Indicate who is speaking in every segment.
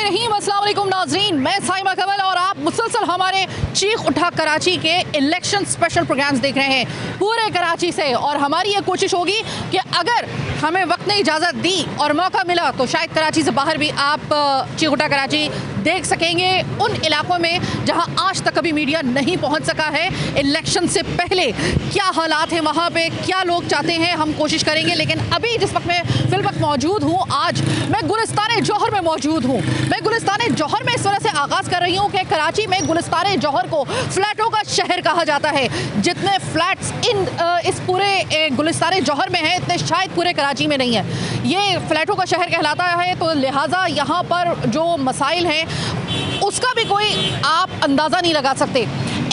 Speaker 1: बिस्मिल्लाहिर्रहमानिर्रहीम, अस्सलाम वालेकुम नाज़रीन, मैं साइमा कमल और आप मुसलसल हमारे चीख उठा कराची के इलेक्शन स्पेशल प्रोग्राम्स देख रहे हैं पूरे कराची से। और हमारी ये कोशिश होगी कि अगर हमें वक्त ने इजाज़त दी और मौका मिला तो शायद कराची से बाहर भी आप चीख उठा कराची देख सकेंगे, उन इलाकों में जहां आज तक कभी मीडिया नहीं पहुंच सका है। इलेक्शन से पहले क्या हालात हैं वहां पे, क्या लोग चाहते हैं, हम कोशिश करेंगे। लेकिन अभी जिस वक्त मैं फिल वक्त मौजूद हूं, आज मैं गुलिस्तान जौहर में मौजूद हूं। मैं गुलिस्तान जौहर में इस वजह से आगाज़ कर रही हूं कि कराची में गुलिस्तान जौहर को फ्लैटों का शहर कहा जाता है। जितने फ्लैट्स इस पूरे गुलिस्तान जौहर में हैं इतने शायद पूरे कराची में नहीं है। ये फ्लैटों का शहर कहलाता है, तो लिहाजा यहाँ पर जो मसाइल हैं उसका भी कोई आप अंदाज़ा नहीं लगा सकते।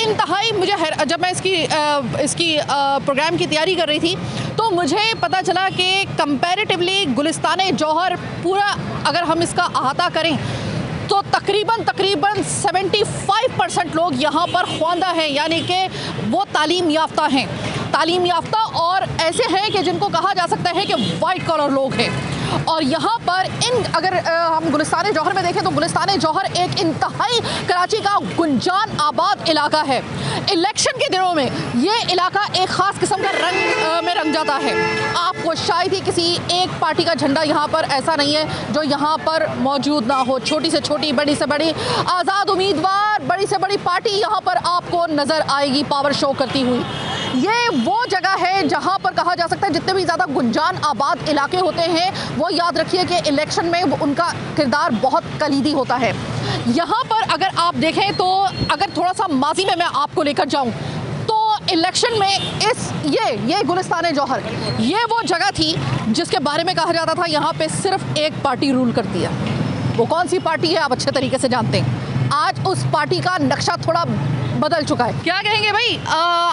Speaker 1: इंतहाई मुझे जब मैं इसकी प्रोग्राम की तैयारी कर रही थी तो मुझे पता चला कि कंपैरेटिवली गुलिस्तान जौहर पूरा अगर हम इसका अहाता करें तो तकरीबन 75% लोग यहाँ पर ख्वांदा हैं, यानी कि वो तालीम याफ्ता हैं। तालीम याफ्ता और ऐसे हैं कि जिनको कहा जा सकता है कि वाइट कॉलर लोग हैं। और यहाँ पर अगर हम गुलिस्तान जौहर में देखें तो गुलिस्तान जौहर एक इंतहाई कराची का गुंजान आबाद इलाका है। इलेक्शन के दिनों में ये इलाका एक ख़ास किस्म का रंग में रंग जाता है। आपको शायद ही किसी एक पार्टी का झंडा यहाँ पर ऐसा नहीं है जो यहाँ पर मौजूद ना हो। छोटी से छोटी, बड़ी से बड़ी आज़ाद उम्मीदवार, बड़ी से बड़ी पार्टी यहाँ पर आपको नज़र आएगी पावर शो करती हुई। ये वो जगह है जहाँ पर कहा जा सकता है जितने भी ज़्यादा गुंजान आबाद इलाके होते हैं वो याद रखिए कि इलेक्शन में उनका किरदार बहुत कलीदी होता है। यहाँ पर अगर आप देखें तो अगर थोड़ा सा माजी में मैं आपको लेकर जाऊँ तो इलेक्शन में ये गुलिस्तान जौहर ये वो जगह थी जिसके बारे में कहा जाता था यहाँ पे सिर्फ एक पार्टी रूल करती है। वो कौन सी पार्टी है आप अच्छे तरीके से जानते हैं। आज उस पार्टी का नक्शा थोड़ा बदल चुका है। क्या कहेंगे भाई,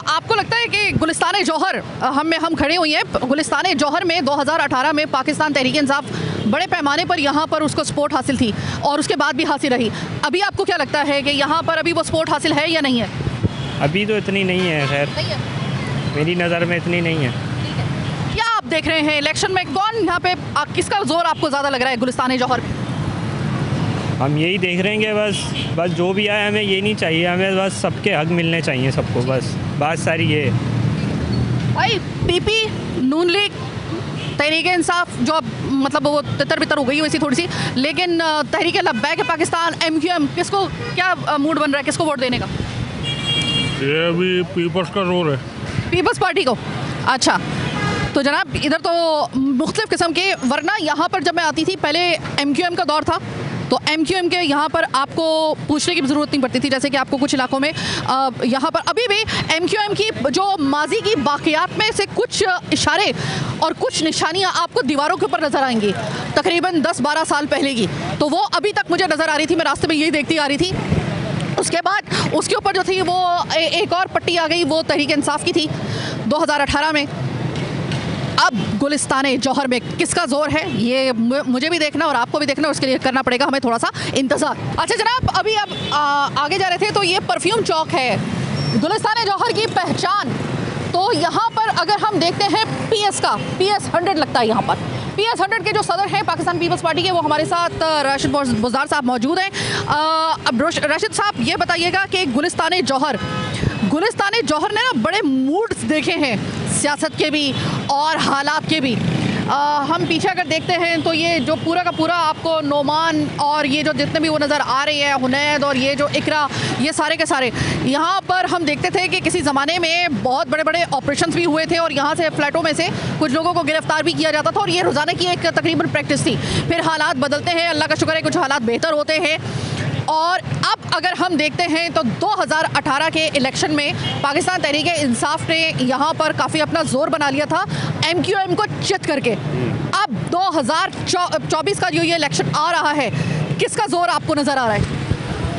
Speaker 1: आपको लगता है कि गुलिस्तान जौहर हम खड़े हुए हैं गुलिस्तान जौहर में 2018 में पाकिस्तान तहरीक इंसाफ बड़े पैमाने पर यहाँ पर उसको सपोर्ट हासिल थी और उसके बाद भी हासिल रही। अभी आपको क्या लगता है कि यहाँ पर अभी वो सपोर्ट हासिल है या नहीं है?
Speaker 2: अभी तो इतनी नहीं है, खैर मेरी नज़र में इतनी नहीं है।
Speaker 1: क्या आप देख रहे हैं इलेक्शन में कौन यहाँ पे किसका जोर आपको ज़्यादा लग रहा है गुलिस्तान जौहर?
Speaker 2: हम यही देख रहे हैं कि बस जो भी आए हमें ये नहीं चाहिए, हमें बस सबके हक मिलने चाहिए सबको, बस बात सारी ये
Speaker 1: भाई। पीपी, नून लीग, तहरीक इंसाफ जो मतलब वो तितर बितर हो गई वैसी थोड़ी सी, लेकिन तहरीक लब्बैक पाकिस्तान, MQM, किसको क्या मूड बन रहा है, किसको वोट देने का?
Speaker 3: ये अभी पीपल्स का जोर है,
Speaker 1: पीपल्स पार्टी को। अच्छा, तो जनाब इधर तो मुख्तलिफ किस्म के, वरना यहाँ पर जब मैं आती थी पहले MQM का दौर था तो MQM के यहाँ पर आपको पूछने की ज़रूरत नहीं पड़ती थी। जैसे कि आपको कुछ इलाकों में यहाँ पर अभी भी MQM की जो माजी की बाक़ियात में से कुछ इशारे और कुछ निशानियाँ आपको दीवारों के ऊपर नज़र आएंगी तकरीबन 10-12 साल पहले की, तो वो अभी तक मुझे नज़र आ रही थी। मैं रास्ते में यही देखती आ रही थी। उसके बाद उसके ऊपर जो थी वो एक और पट्टी आ गई, वो तहरीक इंसाफ की थी 2018 में। अब गुलिस्तान जौहर में किसका जोर है ये मुझे भी देखना और आपको भी देखना, उसके लिए करना पड़ेगा हमें थोड़ा सा इंतज़ार। अच्छा जनाब, अभी आप आगे जा रहे थे तो ये परफ्यूम चौक है गुलिस्तान जौहर की पहचान। तो यहाँ पर अगर हम देखते हैं PS 100 लगता है यहाँ पर। PS 100 के जो सदर हैं पाकिस्तान पीपल्स पार्टी के, वो हमारे साथ राशिद बुज़दार साहब मौजूद हैं। अब राशिद साहब ये बताइएगा कि गुलिस्तान जौहर ने ना बड़े मूड्स देखे हैं, सियासत के भी और हालात के भी। हम पीछे अगर देखते हैं तो ये जो पूरा का पूरा आपको नोमान और ये जो जितने भी वो नज़र आ रहे हैं, हुनैद और ये जो इकरा, ये सारे के सारे यहाँ पर हम देखते थे कि किसी ज़माने में बहुत बड़े बड़े ऑपरेशंस भी हुए थे और यहाँ से फ्लैटों में से कुछ लोगों को गिरफ्तार भी किया जाता था और ये रोज़ाना की एक तकरीबन प्रैक्टिस थी। फिर हालात बदलते हैं, अल्लाह का शुक्र है कुछ हालात बेहतर होते हैं। और अब अगर हम देखते हैं तो 2018 के इलेक्शन में पाकिस्तान तहरीक इंसाफ ने यहाँ पर काफ़ी अपना जोर बना लिया था MQM को चित करके। अब 2024 का जो ये इलेक्शन आ रहा है, किसका जोर आपको नज़र आ रहा है?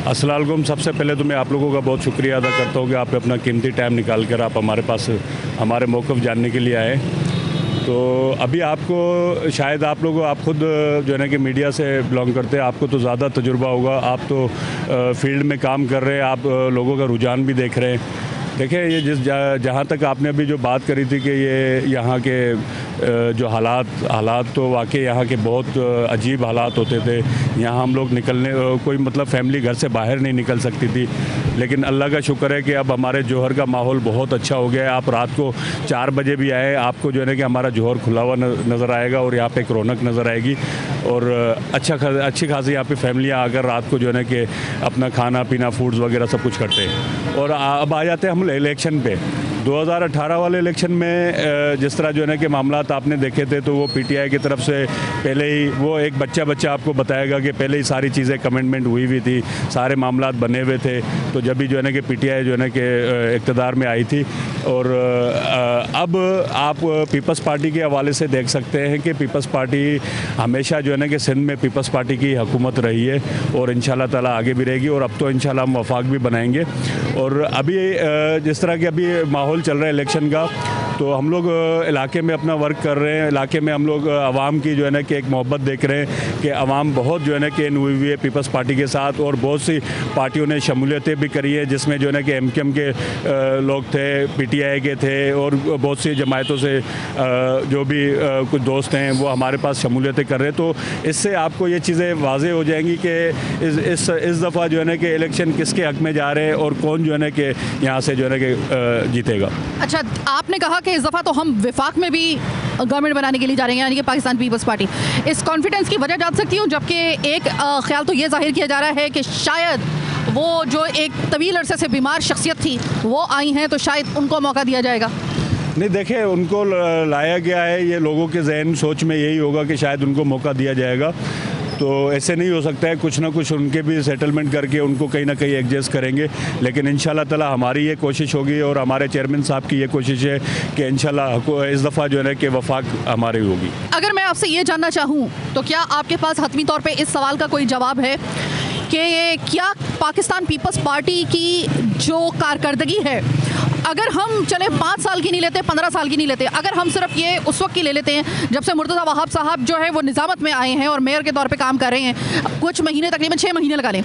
Speaker 3: अस्सलाम वालेकुम। सबसे पहले तो मैं आप लोगों का बहुत शुक्रिया अदा करता हूँ कि आपने अपना कीमती टाइम निकाल कर आप हमारे पास हमारे मौक़िफ़ जानने के लिए आए। तो अभी आपको शायद आप खुद जो है ना कि मीडिया से बिलोंग करते हैं, आपको तो ज़्यादा तजुर्बा होगा, आप तो फील्ड में काम कर रहे हैं, आप लोगों का रुझान भी देख रहे हैं। देखिए ये जहाँ तक आपने अभी जो बात करी थी कि ये यहाँ के जो हालात तो वाकई यहाँ के बहुत अजीब हालात होते थे। यहाँ हम लोग निकलने कोई मतलब फैमिली घर से बाहर नहीं निकल सकती थी, लेकिन अल्लाह का शुक्र है कि अब हमारे जौहर का माहौल बहुत अच्छा हो गया है। आप रात को 4 बजे भी आए, आपको जो है ना कि हमारा जौहर खुला हुआ नज़र आएगा और यहाँ पे एक रौनक नज़र आएगी और अच्छी खासी यहाँ पे फैमिलियाँ आकर रात को जो है ना कि अपना खाना पीना फूड्स वगैरह सब कुछ करते हैं। और अब आ जाते हैं हम इलेक्शन पे। 2018 वाले इलेक्शन में जिस तरह जो है ना कि मामलात आपने देखे थे, तो वो पीटीआई की तरफ से पहले ही वो एक बच्चा आपको बताएगा कि पहले ही सारी चीज़ें कमेंटमेंट हुई थी, सारे मामलात बने हुए थे। तो जब भी जो है ना कि पीटीआई जो है ना कि इक़्तिदार में आई थी। और अब आप पीपल्स पार्टी के हवाले से देख सकते हैं कि पीपल्स पार्टी हमेशा जो है ना कि सिंध में पीपल्स पार्टी की हुकूमत रही है और इंशाल्लाह ताला आगे भी रहेगी और अब तो इंशाल्लाह हम वफाक भी बनाएंगे। और अभी जिस तरह के अभी माहौल चल रहा है इलेक्शन का, तो हम लोग इलाके में अपना वर्क कर रहे हैं। इलाके में हम लोग आवाम की जो है ना कि एक मोहब्बत देख रहे हैं कि आवाम बहुत जो है ना कि इन्वॉल्व हुई है पीपल्स पार्टी के साथ और बहुत सी पार्टियों ने शमूलियतें भी करी है, जिसमें जो है ना कि एमकेएम के लोग थे, पीटीआई के थे और बहुत सी जमायतों से जो भी कुछ दोस्त हैं वो हमारे पास शमूलियतें कर रहे हैं। तो इससे आपको ये चीज़ें वाज़ेह हो जाएंगी कि इस दफ़ा जो है ना कि इलेक्शन किसके हक़ में जा रहे हैं और कौन जो है ना कि यहाँ से जो है ना कि जीतेगा।
Speaker 1: अच्छा, आपने कहा कि इस दफ़ा तो हम विफाक में भी गवर्नमेंट बनाने के लिए जा रहे हैं, यानी कि पाकिस्तान पीपल्स पार्टी। इस कॉन्फिडेंस की वजह जान सकती हूँ, जबकि एक ख्याल तो ये जाहिर किया जा रहा है कि शायद वो जो एक तवील अरसे से बीमार शख्सियत थी वो आई हैं, तो शायद उनको मौका दिया जाएगा।
Speaker 3: नहीं, देखें, उनको लाया गया है, ये लोगों के जहन सोच में यही होगा कि शायद उनको मौका दिया जाएगा। तो ऐसे नहीं हो सकता है, कुछ ना कुछ उनके भी सेटलमेंट करके उनको कहीं ना कहीं एडजस्ट करेंगे। लेकिन इंशाल्लाह ताला हमारी ये कोशिश होगी और हमारे चेयरमैन साहब की ये कोशिश है कि इंशाल्लाह इस दफ़ा जो है ना कि वफाक हमारी होगी।
Speaker 1: अगर मैं आपसे ये जानना चाहूँ तो क्या आपके पास हतमी तौर पे इस सवाल का कोई जवाब है कि क्या पाकिस्तान पीपल्स पार्टी की जो कारकर्दगी है, अगर हम चले 5 साल की नहीं लेते, 15 साल की नहीं लेते, अगर हम सिर्फ ये उस वक्त की ले लेते हैं जब से मुर्तज़ा वहाब साहब जो है वो निज़ामत में आए हैं और मेयर के तौर पे काम कर रहे हैं, कुछ महीने, तकरीबन 6 महीने लगा लें,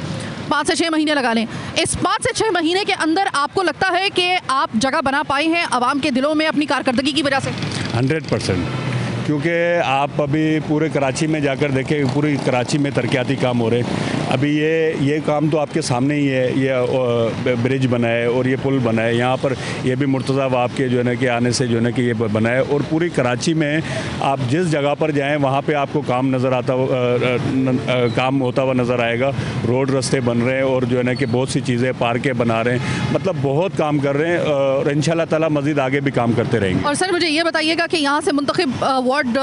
Speaker 1: 5 से 6 महीने लगा लें, इस 5 से 6 महीने के अंदर आपको लगता है कि आप जगह बना पाए हैं आवाम के दिलों में अपनी कारकर्दगी की वजह से?
Speaker 3: 100%, क्योंकि आप अभी पूरे कराची में जाकर देखें, पूरी कराची में तरक्याती काम हो रहे हैं। अभी ये काम तो आपके सामने ही है, ये ब्रिज बना है और ये पुल बना है यहाँ पर, ये भी मुर्तज़ा वहाब के जो है ना कि आने से जो है ना कि ये बना है। और पूरी कराची में आप जिस जगह पर जाएं वहाँ पे आपको काम काम होता हुआ नज़र आएगा। रोड रास्ते बन रहे हैं और जो है ना कि बहुत सी चीज़ें, पार्कें बना रहे हैं, मतलब बहुत काम कर रहे हैं और इंशाल्लाह ताला मज़ीद आगे भी काम करते रहेंगे।
Speaker 1: और सर मुझे ये बताइएगा कि यहाँ से मुंतखब वार्ड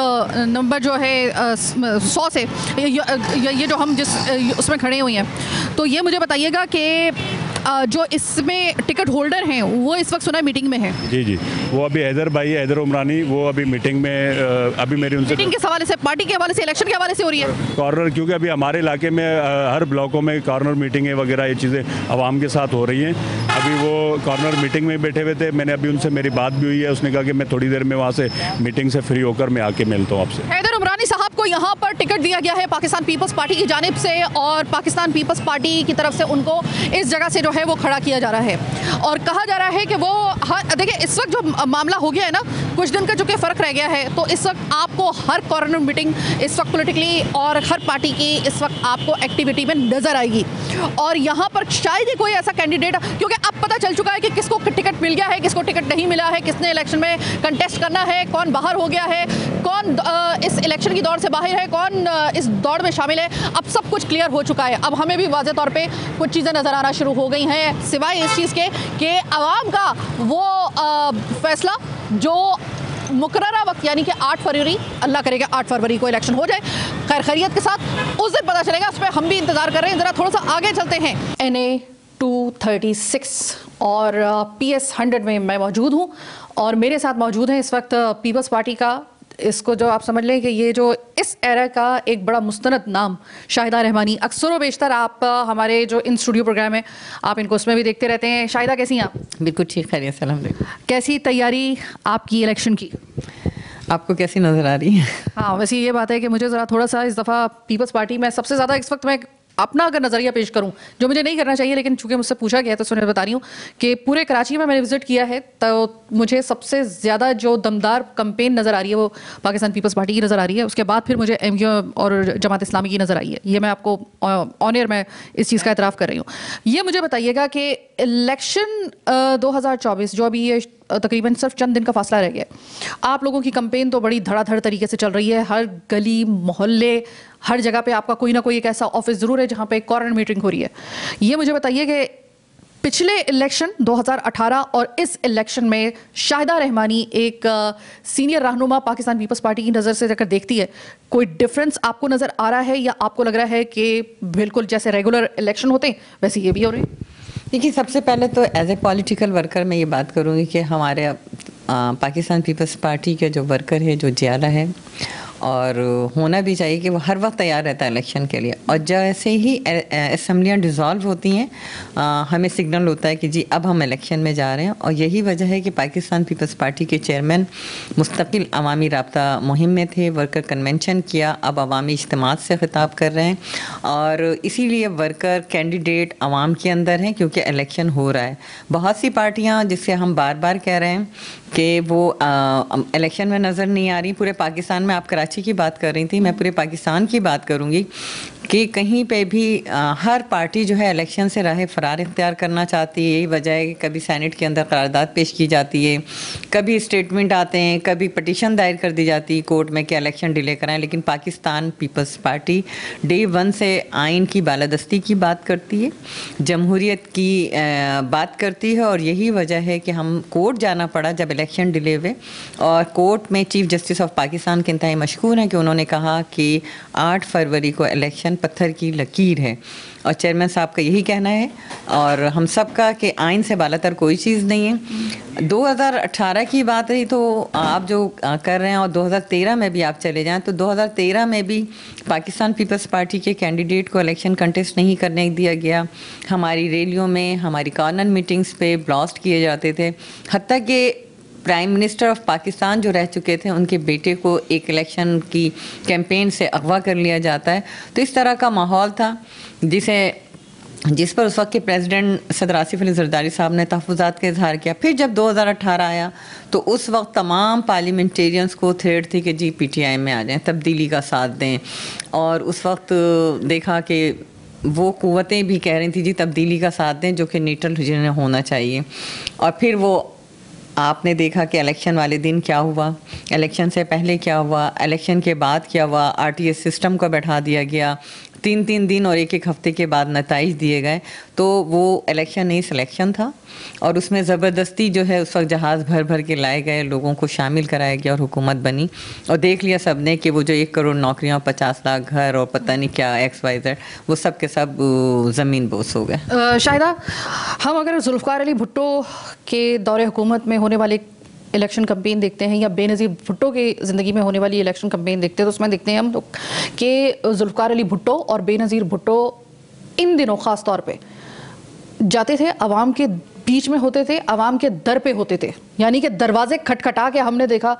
Speaker 1: नंबर जो है 100 से ये जो हम जिस उसमें खड़े हुए हैं, तो ये मुझे बताइएगा कि जो इसमें टिकट होल्डर हैं वो इस वक्त सुना है मीटिंग में है।
Speaker 3: जी, वो अभी हैदर भाई, हैदर उमरानी, वो अभी मीटिंग में, अभी मेरी उनसे
Speaker 1: मीटिंग के हवाले से, पार्टी के हवाले से, इलेक्शन के हवाले से हो रही है
Speaker 3: कॉर्नर, क्योंकि अभी हमारे इलाके में हर ब्लॉकों में कॉर्नर मीटिंगें वगैरह ये चीज़ें आवाम के साथ हो रही हैं। अभी वो कॉर्नर मीटिंग में बैठे हुए थे, मैंने अभी उनसे मेरी बात भी हुई है, उसने कहा कि मैं थोड़ी देर में वहाँ से मीटिंग से फ्री होकर मैं आके मिलता हूँ आपसे।
Speaker 1: हैदर उमरानी साहब को यहाँ पर टिकट दिया गया है पाकिस्तान पीपल्स पार्टी की जानिब से और पाकिस्तान पीपल्स पार्टी की तरफ से उनको इस जगह से जो है वो खड़ा किया जा रहा है और कहा जा रहा है कि वो देखिए इस वक्त जो मामला हो गया है ना, कुछ दिन का जो कि फ़र्क रह गया है, तो इस वक्त आपको हर कॉर्नर मीटिंग इस वक्त पॉलिटिकली और हर पार्टी की इस वक्त आपको एक्टिविटी में नज़र आएगी। और यहाँ पर शायद ही कोई ऐसा कैंडिडेट, क्योंकि अब पता चल चुका है कि किसको टिकट मिल गया है, किसको टिकट नहीं मिला है, किसने इलेक्शन में कंटेस्ट करना है, कौन बाहर हो गया है, कौन इस इलेक्शन की दौड़ से बाहर है, कौन इस दौड़ में शामिल है। अब सब कुछ क्लियर हो चुका है। अब हमें भी वाज़े तौर पे कुछ चीज़ें नज़र आना शुरू हो गई हैं, सिवाय इस चीज़ के कि आवाम का वो फैसला जो मुकर्ररा वक्त यानी कि 8 फरवरी, अल्लाह करेगा 8 फरवरी को इलेक्शन हो जाए खैर खैरियत के साथ, उस दिन पता चलेगा। उस पर हम भी इंतज़ार कर रहे हैं। ज़रा थोड़ा सा आगे चलते हैं। NA 236 और PS 100 में मैं मौजूद हूँ और मेरे साथ मौजूद हैं इस वक्त पीपल्स पार्टी का, इसको जो आप समझ लें कि ये जो इस एरा का एक बड़ा मुस्तनद नाम शाहिदा रहमानी। अक्सर व बेशतर आप हमारे जो इन स्टूडियो प्रोग्राम है आप इनको उसमें भी देखते रहते हैं। शाहिदा कैसी हैं आप?
Speaker 4: बिल्कुल ठीक, खैरियत से अल्हम्दुलिल्लाह।
Speaker 1: कैसी तैयारी आपकी इलेक्शन की?
Speaker 4: आपको कैसी नज़र आ रही है?
Speaker 1: हाँ, वैसे ये बात है कि मुझे ज़रा थोड़ा सा इस दफ़ा पीपल्स पार्टी में सबसे ज़्यादा इस वक्त मैं अपना अगर नज़रिया पेश करूं, जो मुझे नहीं करना चाहिए लेकिन चूंकि मुझसे पूछा गया है तो इसलिए मैं बता रही हूं कि पूरे कराची में मैंने विजिट किया है, तो मुझे सबसे ज़्यादा जो दमदार कंपेन नज़र आ रही है वो पाकिस्तान पीपल्स पार्टी की नज़र आ रही है। उसके बाद फिर मुझे MQM और जमात इस्लामी की नज़र आई है। ये मैं आपको ऑन एयर में इस चीज़ का एतराफ़ कर रही हूँ। ये मुझे बताइएगा कि इलेक्शन 2024 जो अभी ये तकरीबन सिर्फ चंद दिन का फासला रह गया, आप लोगों की कंपेन तो बड़ी धड़ाधड़ तरीके से चल रही है। हर गली मोहल्ले हर जगह पे आपका कोई ना कोई एक ऐसा ऑफिस ज़रूर है जहाँ पे कॉर्नर मीटिंग हो रही है। ये मुझे बताइए कि पिछले इलेक्शन 2018 और इस इलेक्शन में शाहिदा रहमानी एक सीनियर रहनुमा पाकिस्तान पीपल्स पार्टी की नज़र से अगर देखती है, कोई डिफरेंस आपको नज़र आ रहा है या आपको लग रहा है कि बिल्कुल जैसे रेगुलर इलेक्शन होते हैं वैसे ये भी हो रहे हैं?
Speaker 4: देखिए, सबसे पहले तो एज ए पॉलिटिकल वर्कर मैं ये बात करूँगी कि हमारे पाकिस्तान पीपल्स पार्टी के जो वर्कर है, जो जियाला है, और होना भी चाहिए कि वो हर वक्त तैयार रहता है इलेक्शन के लिए। और जैसे ही असम्बलियाँ डिज़ोल्व होती हैं, हमें सिग्नल होता है कि जी अब हम इलेक्शन में जा रहे हैं। और यही वजह है कि पाकिस्तान पीपल्स पार्टी के चेयरमैन मुस्तकिल अवामी राब्ता मुहिम में थे, वर्कर कन्वेंशन किया, अब अवामी इज्तिमात से ख़िताब कर रहे हैं। और इसीलिए वर्कर कैंडिडेट अवाम के अंदर हैं, क्योंकि इलेक्शन हो रहा है। बहुत सी पार्टियाँ जिससे हम बार बार कह रहे हैं कि वो इलेक्शन में नज़र नहीं आ रही। पूरे पाकिस्तान में, आप कराची की बात कर रही थी, मैं पूरे पाकिस्तान की बात करूंगी कि कहीं पे भी हर पार्टी जो है इलेक्शन से राह फरार इख्तियार करना चाहती है। यही वजह है कि कभी सेनेट के अंदर करारदाद पेश की जाती है, कभी स्टेटमेंट आते हैं, कभी पटिशन दायर कर दी जाती है कोर्ट में कि इलेक्शन डिले कराएं। लेकिन पाकिस्तान पीपल्स पार्टी डे 1 से आइन की बालादस्ती की बात करती है, जमहूरियत की बात करती है। और यही वजह है कि हम कोर्ट जाना पड़ा जब इलेक्शन डिले हुए। और कोर्ट में चीफ जस्टिस ऑफ पाकिस्तान के इंतहाई मशकूर हैं कि उन्होंने कहा कि 8 फरवरी को इलेक्शन पत्थर की लकीर है। और चेयरमैन साहब का यही कहना है और हम सब का कि आइन से बालातर कोई चीज़ नहीं है। 2018 की बात रही तो आप जो कर रहे हैं, और 2013 में भी आप चले जाएं तो 2013 में भी पाकिस्तान पीपल्स पार्टी के कैंडिडेट को इलेक्शन कंटेस्ट नहीं करने दिया गया। हमारी रैलियों में, हमारी कॉर्नर मीटिंग्स पे ब्लास्ट किए जाते थे। हत्ता कि प्राइम मिनिस्टर ऑफ पाकिस्तान जो रह चुके थे, उनके बेटे को एक इलेक्शन की कैंपेन से अगवा कर लिया जाता है। तो इस तरह का माहौल था जिस पर उस वक्त के प्रेसिडेंट सदर आसिफ अली जरदारी साहब ने तहफ़्फ़ुज़ात का इजहार किया। फिर जब 2018 आया तो उस वक्त तमाम पार्लियामेंटेरियंस को थ्रेड थी कि जी PTI में आ जाएं, तब्दीली का साथ दें। और उस वक्त देखा कि वो क़ुव्वतें भी कह रही थी जी तब्दीली का साथ दें, जो कि न्यूट्रल जिन्हें होना चाहिए। और फिर वो आपने देखा कि इलेक्शन वाले दिन क्या हुआ, इलेक्शन से पहले क्या हुआ, इलेक्शन के बाद क्या हुआ। RTS सिस्टम को बैठा दिया गया, 3-3 दिन और 1-1 हफ्ते के बाद नताइज दिए गए। तो वो इलेक्शन नहीं सिलेक्शन था। और उसमें ज़बरदस्ती जो है उस वक्त जहाज़ भर भर के लाए गए, लोगों को शामिल कराया गया और हुकूमत बनी। और देख लिया सब ने कि वो जो 1 करोड़ नौकरियाँ, 50 लाख घर और पता नहीं क्या XYZ, वो सब के सब ज़मीन बोस हो गए।
Speaker 1: शाहिदा, हम अगर जुल्फ़िकार अली भुट्टो के दौरे हुकूमत में होने वाले इलेक्शन कैंपेन देखते हैं या बेनज़ीर भुट्टो की ज़िंदगी में होने वाली इलेक्शन कैंपेन देखते हैं, तो उसमें देखते हैं हम लोग कि जुल्फ़िकार अली भुट्टो और बेनज़ीर भुट्टो इन दिनों ख़ास तौर पे जाते थे, आवाम के बीच में होते थे, आवाम के दर पे होते थे। यानी कि दरवाजे खटखटा के हमने देखा।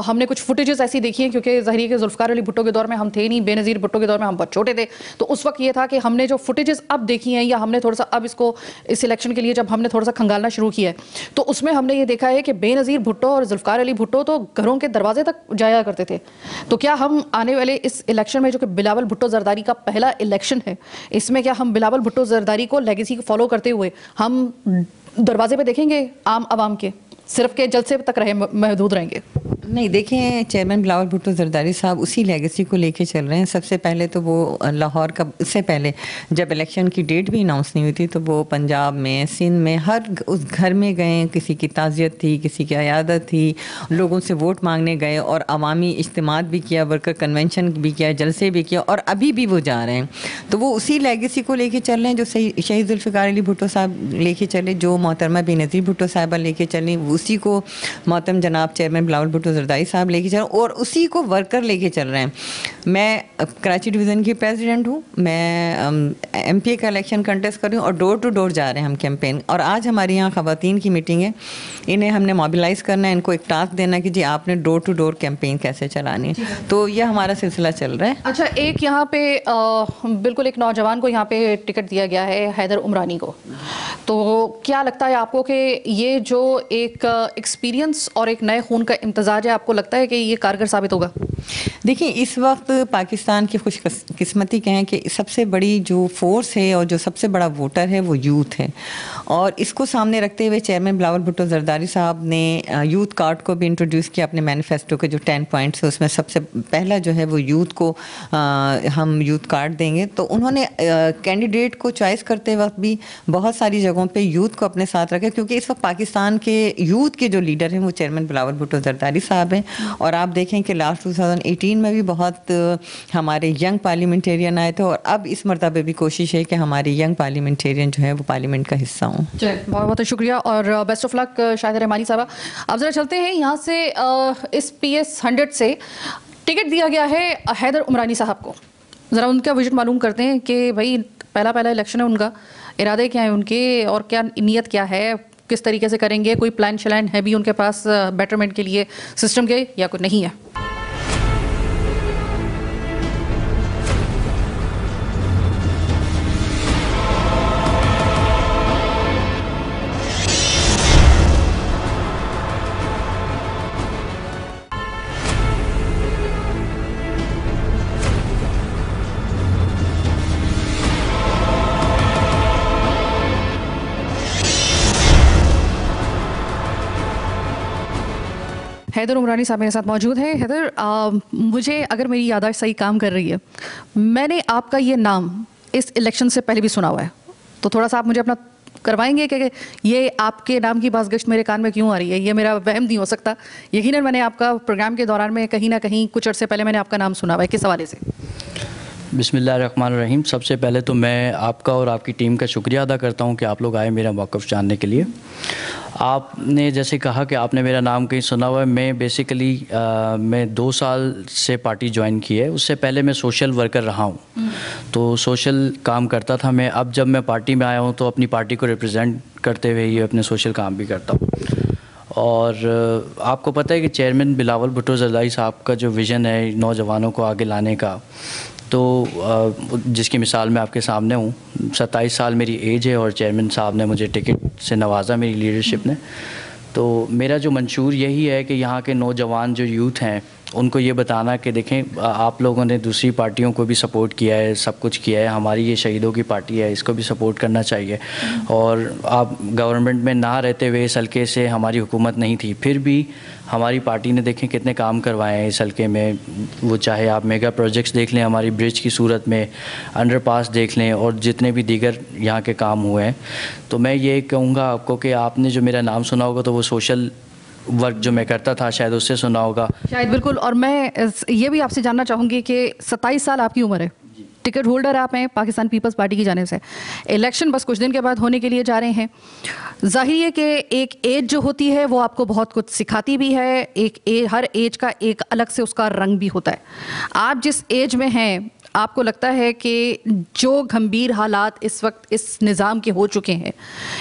Speaker 1: हमने कुछ फुटेजेस ऐसी देखी हैं, क्योंकि ज़ाहिर के जुल्फ़िकार अली भुट्टो के दौर में हम थे नहीं, बेनज़ीर भुट्टो के दौर में हम बहुत छोटे थे। तो उस वक्त ये था कि हमने जो फुटेजेस अब देखी हैं, या हमने थोड़ा सा अब इसको इस इलेक्शन के लिए जब हमने थोड़ा सा खंगालना शुरू किया है, तो उसमें हमने ये देखा है कि बेनज़ीर भुट्टो और जुल्फ़िकार अली भुट्टो तो घरों के दरवाजे तक जाया करते थे। तो क्या हम आने वाले इस इलेक्शन में, जो कि बिलावल भुट्टो जरदारी का पहला इलेक्शन है, इसमें क्या हम बिलावल भुट्टो जरदारी को लेगेसी को फॉलो करते हुए हम दरवाजे पे देखेंगे आम आवाम के, सिर्फ के जलसे तक रहे महदूद रहेंगे?
Speaker 4: नहीं, देखें, चेयरमैन बिलावल भुट्टो जरदारी साहब उसी लेगेसी को लेके चल रहे हैं। सबसे पहले तो वो लाहौर का, इससे पहले जब इलेक्शन की डेट भी अनाउंस नहीं हुई थी, तो वो पंजाब में, सिंध में, हर उस घर में गए। किसी की ताज़ियत थी, किसी की अयादत थी, लोगों से वोट मांगने गए और अवामी इज्तिमात भी किया, वर्कर कन्वेंशन भी किया, जलसे भी किया, और अभी भी वो जा रहे हैं। तो वो उसी लेगेसी को लेके चल रहे हैं जो शहीद जुल्फ़िकार अली भुट्टो साहब लेके चले, जो मोहतरमा बेनज़ीर भुट्टो साहिबा लेके चलें, उसी को मोहतरम जनाब चेयरमैन बिलावल भुट्टो भुट्टो जरदारी साहब लेके चल रहे हैं और उसी को वर्कर लेके चल रहे हैं। मैं कराची डिवीज़न की प्रेसिडेंट हूँ, मैं एमपी का इलेक्शन कंटेस्ट कर रही हूँ और डोर टू डोर जा रहे हैं हम कैंपेन। और आज हमारी यहाँ ख़वातीन की मीटिंग है, इन्हें हमने मोबिलाइज़ करना है, इनको एक टास्क देना कि जी आपने डोर टू डोर कैंपेन कैसे चलानी है। तो यह हमारा सिलसिला चल रहा है।
Speaker 1: अच्छा, एक यहाँ पे बिल्कुल एक नौजवान को यहाँ पे टिकट दिया गया है, हैदर उमरानी को। तो क्या लगता है आपको कि ये जो एक एक्सपीरियंस और एक नए खून का इम्तजाज है, आपको लगता है कि ये कारगर साबित होगा?
Speaker 4: देखिए, इस वक्त पाकिस्तान की खुशकिस्मती कहें कि सबसे बड़ी जो फोर्स है और जो सबसे बड़ा वोटर है वो यूथ है। और इसको सामने रखते हुए चेयरमैन बिलावल भुट्टो जरदारी साहब ने यूथ कार्ड को भी इंट्रोड्यूस किया अपने मैनिफेस्टो के जो 10 पॉइंट्स है उसमें सबसे पहला जो है वो यूथ को हम यूथ कार्ड देंगे। तो उन्होंने कैंडिडेट को चॉइस करते वक्त भी बहुत सारी जगहों पे यूथ को अपने साथ रखा, क्योंकि इस वक्त पाकिस्तान के यूथ के जो लीडर हैं वो चेयरमैन बिलावल भुट्टो जरदारी साहब हैं। और आप देखें कि लास्ट 2018 में भी बहुत हमारे यंग पार्लियामेंटेरियन आए थे और अब इस मरतबे भी कोशिश है कि हमारे यंग पार्लियामेंटेरियन जो है वो पार्लियामेंट का हिस्सा हों।
Speaker 1: बहुत बहुत शुक्रिया और best of luck Shahida Rahmani साहबा। अब ज़रा चलते हैं यहाँ से, इस PS 100 से टिकट दिया गया है हैदर उमरानी साहब को। ज़रा उनका विजन मालूम करते हैं कि भाई पहला इलेक्शन है उनका, इरादे क्या है उनके और क्या नीयत क्या है, किस तरीके से करेंगे, कोई प्लान शलान है भी उनके पास बेटरमेंट के लिए सिस्टम के, या कुछ नहीं है? हैदर उमरानी साहब मेरे साथ मौजूद है। हैदर, मुझे अगर मेरी याददाश्त सही काम कर रही है, मैंने आपका ये नाम इस इलेक्शन से पहले भी सुना हुआ है, तो थोड़ा सा आप मुझे अपना करवाएंगे कि ये आपके नाम की बाज़गश्त मेरे कान में क्यों आ रही है? ये मेरा वहम नहीं हो सकता। यकीनन मैंने आपका प्रोग्राम के दौरान में कहीं ना कहीं कुछ अर्से पहले मैंने आपका नाम सुना हुआ है। किस हवाले से?
Speaker 5: बिस्मिल्लाहिर्रहमानिर्रहीम। सबसे पहले तो मैं आपका और आपकी टीम का शुक्रिया अदा करता हूं कि आप लोग आए मेरा मौक़िफ़ जानने के लिए। आपने जैसे कहा कि आपने मेरा नाम कहीं सुना हुआ है, मैं बेसिकली मैं 2 साल से पार्टी ज्वाइन की है। उससे पहले मैं सोशल वर्कर रहा हूं, तो सोशल काम करता था मैं। अब जब मैं पार्टी में आया हूं तो अपनी पार्टी को रिप्रेजेंट करते हुए ये अपने सोशल काम भी करता हूँ। और आपको पता है कि चेयरमैन बिलावल भुट्टो जरदारी साहब का जो विज़न है नौजवानों को आगे लाने का, तो जिसकी मिसाल मैं आपके सामने हूँ। 27 साल मेरी एज है और चेयरमैन साहब ने मुझे टिकट से नवाजा, मेरी लीडरशिप ने। तो मेरा जो मंशूर यही है कि यहाँ के नौजवान जो यूथ हैं उनको ये बताना कि देखें, आप लोगों ने दूसरी पार्टियों को भी सपोर्ट किया है, सब कुछ किया है, हमारी ये शहीदों की पार्टी है, इसको भी सपोर्ट करना चाहिए। और आप गवर्नमेंट में ना रहते हुए इस हल्के से हमारी हुकूमत नहीं थी, फिर भी हमारी पार्टी ने देखें कितने काम करवाए हैं इस हल्के में। वो चाहे आप मेगा प्रोजेक्ट्स देख लें, हमारी ब्रिज की सूरत में अंडरपास देख लें, और जितने भी दीगर यहाँ के काम हुए हैं। तो मैं ये कहूँगा आपको कि आपने जो मेरा नाम सुना होगा तो वो सोशल वर्क जो मैं करता था शायद उससे सुना होगा,
Speaker 1: शायद। बिल्कुल। और मैं ये भी आपसे जानना चाहूँगी कि 27 साल आपकी उम्र है, टिकट होल्डर आप हैं पाकिस्तान पीपल्स पार्टी की जानिब से, इलेक्शन बस कुछ दिन के बाद होने के लिए जा रहे हैं। जाहिर है कि एक एज जो होती है वो आपको बहुत कुछ सिखाती भी है, हर एज का एक अलग से उसका रंग भी होता है। आप जिस एज में हैं, आपको लगता है कि जो गंभीर हालात इस वक्त इस निज़ाम के हो चुके हैं,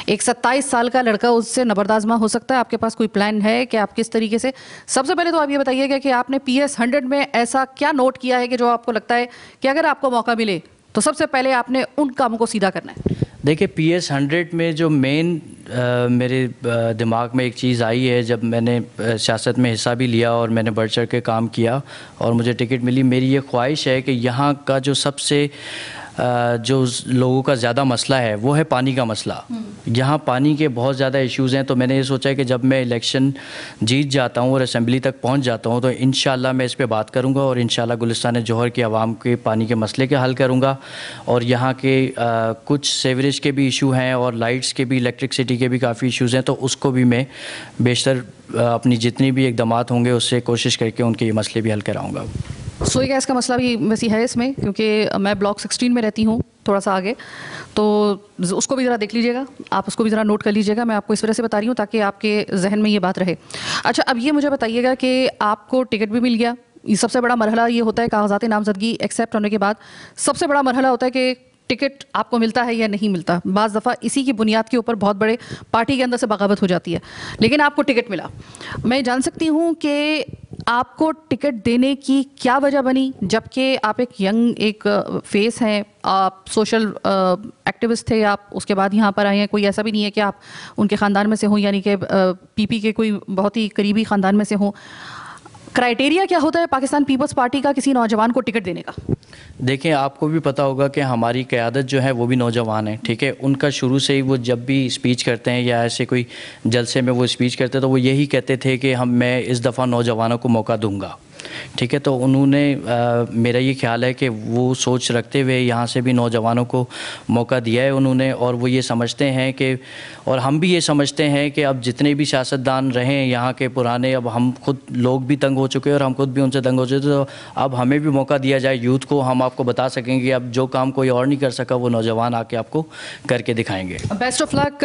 Speaker 1: एक 27 साल का लड़का उससे नबरदाजमा हो सकता है? आपके पास कोई प्लान है कि आप किस तरीके से? सबसे पहले तो आप ये बताइएगा कि आपने PS 100 में ऐसा क्या नोट किया है कि जो आपको लगता है कि अगर आपको मौका मिले तो सबसे पहले आपने उन कामों को सीधा करना है?
Speaker 5: देखिए, PS 100 में जो मेन मेरे दिमाग में एक चीज़ आई है, जब मैंने सियासत में हिस्सा भी लिया और मैंने बढ़ चढ़ के काम किया और मुझे टिकट मिली, मेरी ये ख्वाहिश है कि यहाँ का जो सबसे जो लोगों का ज़्यादा मसला है वो है पानी का मसला। यहाँ पानी के बहुत ज़्यादा इश्यूज़ हैं। तो मैंने ये सोचा है कि जब मैं इलेक्शन जीत जाता हूँ और असेंबली तक पहुँच जाता हूँ तो इंशाल्लाह मैं इस पे बात करूँगा और इंशाल्लाह गुलिस्तान जौहर के आवाम के पानी के मसले के हल करूँगा। और यहाँ के कुछ सेवरेज के भी इशू हैं और लाइट्स के भी, इलेक्ट्रिसिटी के भी काफ़ी इशूज़ हैं, तो उसको भी मैं बेशतर अपनी जितनी भी इक़दामात होंगे उससे कोशिश करके उनके ये मसले भी हल कराऊँगा।
Speaker 1: सोई गैस का मसला भी वैसी है इसमें, क्योंकि मैं ब्लॉक 16 में रहती हूँ थोड़ा सा आगे, तो उसको भी ज़रा देख लीजिएगा, आप उसको भी ज़रा नोट कर लीजिएगा। मैं आपको इस वजह से बता रही हूँ ताकि आपके जहन में ये बात रहे। अच्छा, अब ये मुझे बताइएगा कि आपको टिकट भी मिल गया। ये सबसे बड़ा मरहला ये होता है कागजात नामजदगी एक्सेप्ट होने के बाद, सबसे बड़ा मरहला होता है कि टिकट आपको मिलता है या नहीं मिलता। बाज़ दफ़ा इसी की बुनियाद के ऊपर बहुत बड़े पार्टी के अंदर से बगावत हो जाती है, लेकिन आपको टिकट मिला। मैं जान सकती हूँ कि आपको टिकट देने की क्या वजह बनी, जबकि आप एक यंग एक फेस हैं, आप सोशल एक्टिविस्ट थे, आप उसके बाद यहाँ पर आए हैं। कोई ऐसा भी नहीं है कि आप उनके ख़ानदान में से हों, यानी कि पीपी के कोई बहुत ही करीबी ख़ानदान में से हों। क्राइटेरिया क्या होता है पाकिस्तान पीपल्स पार्टी का किसी नौजवान को टिकट देने का?
Speaker 5: देखिए, आपको भी पता होगा कि हमारी क़यादत जो है वो भी नौजवान है, ठीक है। उनका शुरू से ही वो जब भी स्पीच करते हैं या ऐसे कोई जलसे में वो स्पीच करते हैं तो वो यही कहते थे कि मैं इस दफ़ा नौजवानों को मौका दूंगा, ठीक है। तो उन्होंने मेरा ये ख्याल है कि वो सोच रखते हुए यहाँ से भी नौजवानों को मौका दिया है उन्होंने, और वो ये समझते हैं कि, और हम भी ये समझते हैं कि अब जितने भी सियासतदान रहे हैं यहाँ के पुराने, अब हम खुद लोग भी तंग हो चुके हैं और हम खुद भी उनसे तंग हो चुके, तो अब हमें भी मौका दिया जाए यूथ को। हम आपको बता सकेंगे अब जो काम कोई और नहीं कर सका वो नौजवान आके आपको करके दिखाएंगे।
Speaker 1: बेस्ट ऑफ लक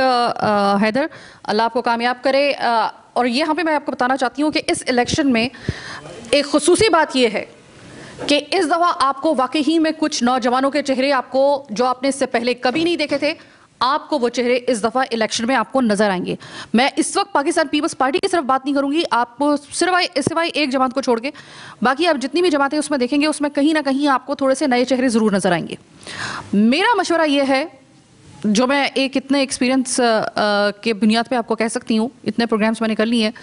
Speaker 1: हैदर, अल्लाह आपको कामयाब करे। और यहाँ पे मैं आपको बताना चाहती हूँ कि इस इलेक्शन में एक खुसूसी बात यह है कि इस दफ़ा आपको वाकई में कुछ नौजवानों के चेहरे आपको, जो आपने इससे पहले कभी नहीं देखे थे, आपको वो चेहरे इस दफ़ा इलेक्शन में आपको नजर आएंगे। मैं इस वक्त पाकिस्तान पीपल्स पार्टी की सिर्फ बात नहीं करूंगी, आपको सिवाय एक जमात को छोड़ के बाकी आप जितनी भी जमातें उसमें देखेंगे, उसमें कहीं ना कहीं आपको थोड़े से नए चेहरे ज़रूर नजर आएंगे। मेरा मशवरा ये है, जो मैं एक इतने एक्सपीरियंस के बुनियाद पे आपको कह सकती हूँ, इतने प्रोग्राम्स मैंने कर लिए हैं,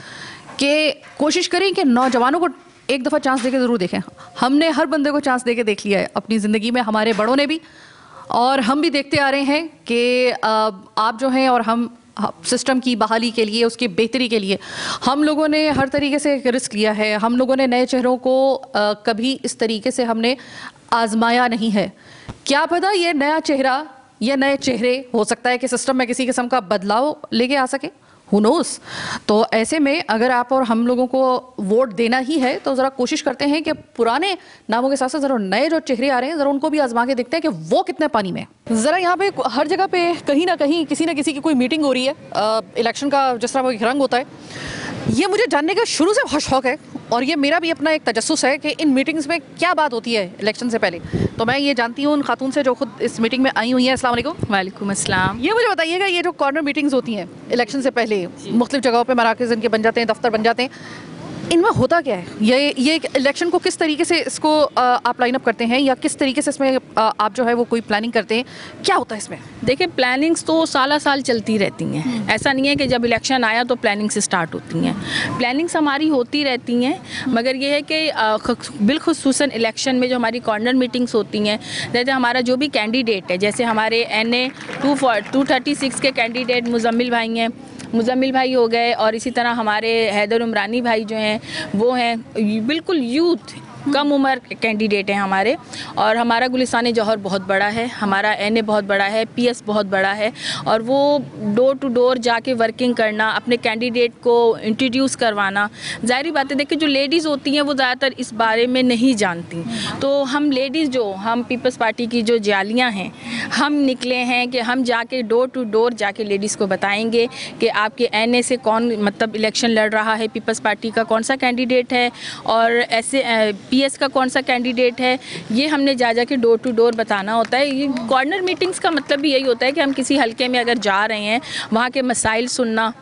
Speaker 1: कि कोशिश करें कि नौजवानों को एक दफ़ा चांस देके ज़रूर देखें। हमने हर बंदे को चांस देके देख लिया है अपनी ज़िंदगी में, हमारे बड़ों ने भी, और हम भी देखते आ रहे हैं कि आप जो हैं और हम सिस्टम की बहाली के लिए, उसकी बेहतरी के लिए हम लोगों ने हर तरीके से रिस्क लिया है। हम लोगों ने नए चेहरों को कभी इस तरीके से हमने आजमाया नहीं है। क्या पता ये नया चेहरा, ये नए चेहरे हो सकता है कि सिस्टम में किसी किस्म का बदलाव लेके आ सके, Who knows? तो ऐसे में अगर आप और हम लोगों को वोट देना ही है तो ज़रा कोशिश करते हैं कि पुराने नामों के साथ साथ ज़रा नए जो चेहरे आ रहे हैं ज़रा उनको भी आजमा के देखते हैं कि वो कितने पानी में। ज़रा यहाँ पे हर जगह पे कहीं ना कहीं किसी न किसी की कोई मीटिंग हो रही है, इलेक्शन का जिस तरह वो एक रंग होता है, ये मुझे जानने का शुरू से बहुत शौक है और ये मेरा भी अपना एक तजस्सुस है कि इन मीटिंग्स में क्या बात होती है इलेक्शन से पहले। तो मैं ये जानती हूँ उन खातून से जो खुद इस मीटिंग में आई हुई हैं। अस्सलाम वालेकुम।
Speaker 6: वालेकुम अस्सलाम।
Speaker 1: ये मुझे बताइएगा, ये जो कॉर्नर मीटिंग्स होती हैं इलेक्शन से पहले, मुख्तलिफ जगहों पे मराकज़ इनके बन जाते हैं, दफ्तर बन जाते हैं, इनमें होता क्या है? ये इलेक्शन को किस तरीके से इसको आप लाइन अप करते हैं या किस तरीके से इसमें आप जो है वो कोई प्लानिंग करते हैं? क्या होता है इसमें?
Speaker 6: देखिए, प्लानिंग्स तो साल साल चलती रहती हैं। ऐसा नहीं है कि जब इलेक्शन आया तो प्लानिंग्स स्टार्ट होती हैं। प्लानिंग्स हमारी होती रहती हैं, मगर ये है कि बिलखुसूसन इलेक्शन में जो हमारी कॉर्नर मीटिंग्स होती हैं, जैसे हमारा जो भी कैंडिडेट है, जैसे हमारे NA 236 के कैंडिडेट मुजम्मिल भाई हैं, मुजम्मिल भाई हो गए, और इसी तरह हमारे हैदर उमरानी भाई जो हैं वो हैं बिल्कुल यूथ कम उम्र कैंडिडेट हैं हमारे। और हमारा गुलिस्तान जौहर बहुत बड़ा है, हमारा NA बहुत बड़ा है, PS बहुत बड़ा है, और वो डोर टू डोर जाके वर्किंग करना, अपने कैंडिडेट को इंट्रोड्यूस करवाना। ज़ाहिर बात है, देखिए जो लेडीज़ होती हैं वो ज़्यादातर इस बारे में नहीं जानती, तो हम लेडीज़ जो हम पीपल्स पार्टी की जो जालियाँ हैं, हम निकले हैं कि हम जाके डोर टू डोर जाके लेडीज़ को बताएँगे कि आपके NA से कौन मतलब इलेक्शन लड़ रहा है, पीपल्स पार्टी का कौन सा कैंडिडेट है, और ऐसे PS का कौन सा कैंडिडेट है। ये हमने जा के डोर टू डोर बताना होता है। ये कॉर्नर मीटिंग्स का मतलब भी यही होता है कि हम किसी हलके में अगर जा रहे हैं, वहाँ के मसाइल सुनना,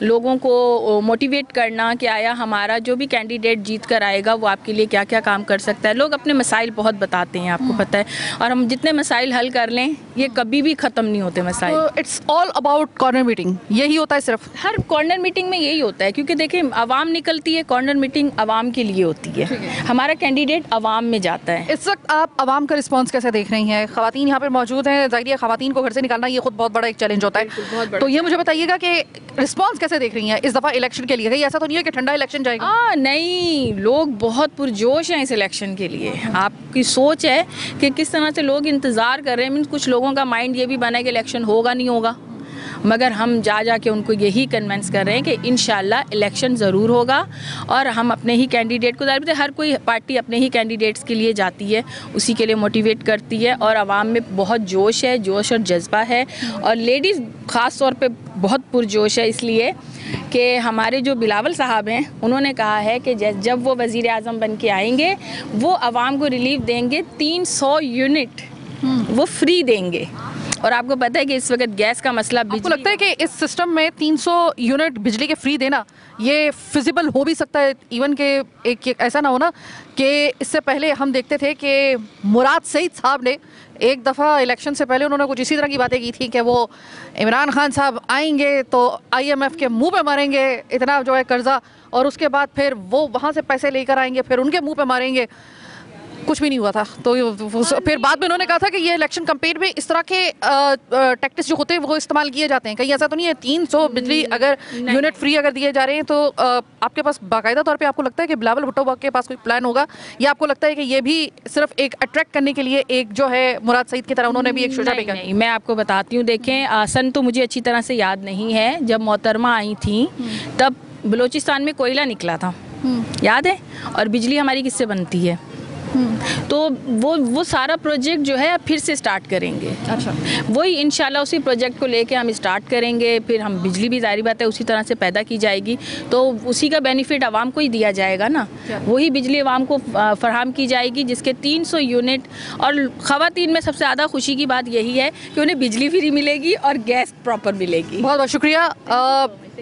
Speaker 6: लोगों को मोटिवेट करना कि आया हमारा जो भी कैंडिडेट जीत कर आएगा वो आपके लिए क्या क्या काम कर सकता है। लोग अपने मसाइल बहुत बताते हैं, आपको पता है, और हम जितने मसाइल हल कर लें ये कभी भी ख़त्म नहीं होते मसाइल।
Speaker 1: It's all about corner meeting, यही होता है सिर्फ
Speaker 6: हर कॉर्नर मीटिंग में यही होता है, क्योंकि देखिए आवाम निकलती है, कॉर्नर मीटिंग आवाम के लिए होती है, हमारा कैंडिडेट आवाम में जाता है।
Speaker 1: इस वक्त आप आवाम का रिस्पांस कैसे देख रही हैं? ख़वातीन यहाँ पर मौजूद हैं, ज़ाहिर है ख़वातीन को घर से निकालना ये खुद बहुत बड़ा एक चैलेंज होता है, तो ये मुझे बताइएगा कि रिस्पांस कैसे देख रही हैं इस दफ़ा इलेक्शन के लिए? कहीं ऐसा तो नहीं है कि ठंडा इलेक्शन जाएगा?
Speaker 6: नहीं, लोग बहुत पुरजोश हैं इस इलेक्शन के लिए। आपकी सोच है कि किस तरह से लोग इंतज़ार कर रहे हैं। मीन्स कुछ लोगों का माइंड ये भी बना है कि इलेक्शन होगा नहीं होगा, मगर हम जा के उनको यही कन्विंस कर रहे हैं कि इंशाल्लाह इलेक्शन ज़रूर होगा और हम अपने ही कैंडिडेट को, हर कोई पार्टी अपने ही कैंडिडेट्स के लिए जाती है, उसी के लिए मोटिवेट करती है और आवाम में बहुत जोश है, जोश और जज्बा है और लेडीज़ ख़ास तौर पे बहुत पुरजोश है, इसलिए कि हमारे जो बिलावल साहब हैं उन्होंने कहा है कि जब वो वज़ीर आज़म बन के आएंगे वो आवाम को रिलीफ देंगे, 300 यूनिट वो फ्री देंगे। और आपको पता है कि इस वक्त गैस का मसला,
Speaker 1: आपको लगता है कि इस सिस्टम में 300 यूनिट बिजली के फ्री देना ये फिजिबल हो भी सकता है? इवन के एक ऐसा ना हो ना कि इससे पहले हम देखते थे कि मुराद सईद साहब ने एक दफ़ा इलेक्शन से पहले उन्होंने कुछ इसी तरह की बातें की थी कि वो इमरान खान साहब आएंगे तो IMF के मुंह पे मारेंगे इतना जो है कर्जा, और उसके बाद फिर वो वहाँ से पैसे लेकर आएंगे फिर उनके मुंह पे मारेंगे। कुछ भी नहीं हुआ था। तो फिर बाद में उन्होंने कहा था कि ये इलेक्शन कैंपेन में इस तरह के टैक्टिक्स जो होते हैं वो इस्तेमाल किए जाते हैं। कहीं ऐसा तो नहीं है 300 बिजली अगर यूनिट फ्री अगर दिए जा रहे हैं तो आपके पास बाकायदा तौर पे आपको लगता है कि बिलावल भुट्टो के पास कोई प्लान होगा, या आपको लगता है कि ये भी सिर्फ एक अट्रैक्ट करने के लिए एक जो है मुराद सईद की तरह उन्होंने भी एक शुजा भी
Speaker 6: नहीं, मैं आपको बताती हूँ। देखें, सन तो मुझे अच्छी तरह से याद नहीं है, जब मोहतरमा आई थी तब बलूचिस्तान में कोयला निकला था, याद है, और बिजली हमारी किससे बनती है। तो वो सारा प्रोजेक्ट जो है अब फिर से स्टार्ट करेंगे।
Speaker 1: अच्छा,
Speaker 6: वही इंशाल्लाह उसी प्रोजेक्ट को लेके हम स्टार्ट करेंगे, फिर हम बिजली भी ज़ाहिर बात है उसी तरह से पैदा की जाएगी, तो उसी का बेनिफिट आवाम को ही दिया जाएगा ना। वही बिजली आवाम को फराहम की जाएगी जिसके 300 यूनिट, और ख़वातीन में सबसे ज़्यादा खुशी की बात यही है कि उन्हें बिजली फ्री मिलेगी और गैस प्रॉपर मिलेगी।
Speaker 1: बहुत बहुत शुक्रिया।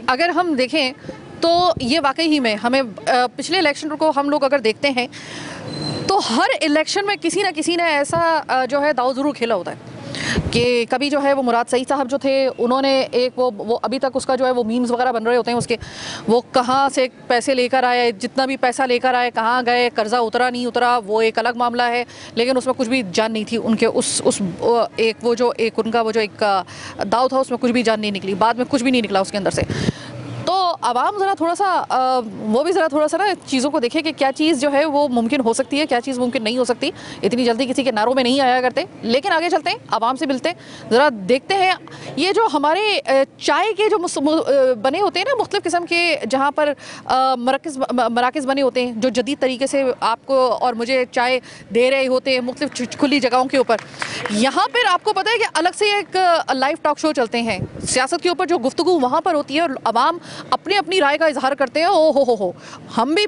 Speaker 1: अगर हम देखें तो ये वाकई ही में हमें पिछले इलेक्शन को हम लोग अगर देखते हैं तो हर इलेक्शन में किसी न ऐसा जो है दाव ज़रूर खेला होता है कि कभी जो है वो मुराद सईद साहब जो थे उन्होंने एक वो अभी तक उसका जो है वो मीम्स वगैरह बन रहे होते हैं उसके, वो कहाँ से पैसे लेकर आए, जितना भी पैसा लेकर आए कहाँ गए, कर्जा उतरा नहीं उतरा वो एक अलग मामला है, लेकिन उसमें कुछ भी जान नहीं थी उनके उस एक वो जो एक उनका वो जो एक दाव था उसमें कुछ भी जान नहीं निकली, बाद में कुछ भी नहीं निकला उसके अंदर से। तो आवाम ज़रा थोड़ा सा वो भी ज़रा थोड़ा सा ना चीज़ों को देखे कि क्या चीज़ जो है वो मुमकिन हो सकती है, क्या चीज़ मुमकिन नहीं हो सकती। इतनी जल्दी किसी के नारों में नहीं आया करते, लेकिन आगे चलते हैं, आवाम से मिलते हैं, ज़रा देखते हैं ये जो हमारे चाय के जो बने होते हैं ना मुख्तलिफ़ किस्म के, जहाँ पर मराकज़ बने होते हैं जो जदीद तरीके से आपको और मुझे चाय दे रहे होते हैं मुख्तलिफ़ खुली जगहों के ऊपर। यहाँ पर आपको पता है कि अलग से एक लाइव टॉक शो चलते हैं सियासत के ऊपर, जो गुफ्तगू वहाँ पर होती है और आवाम अपनी अपनी राय का इजहार करते हैं। ओ हो हम भी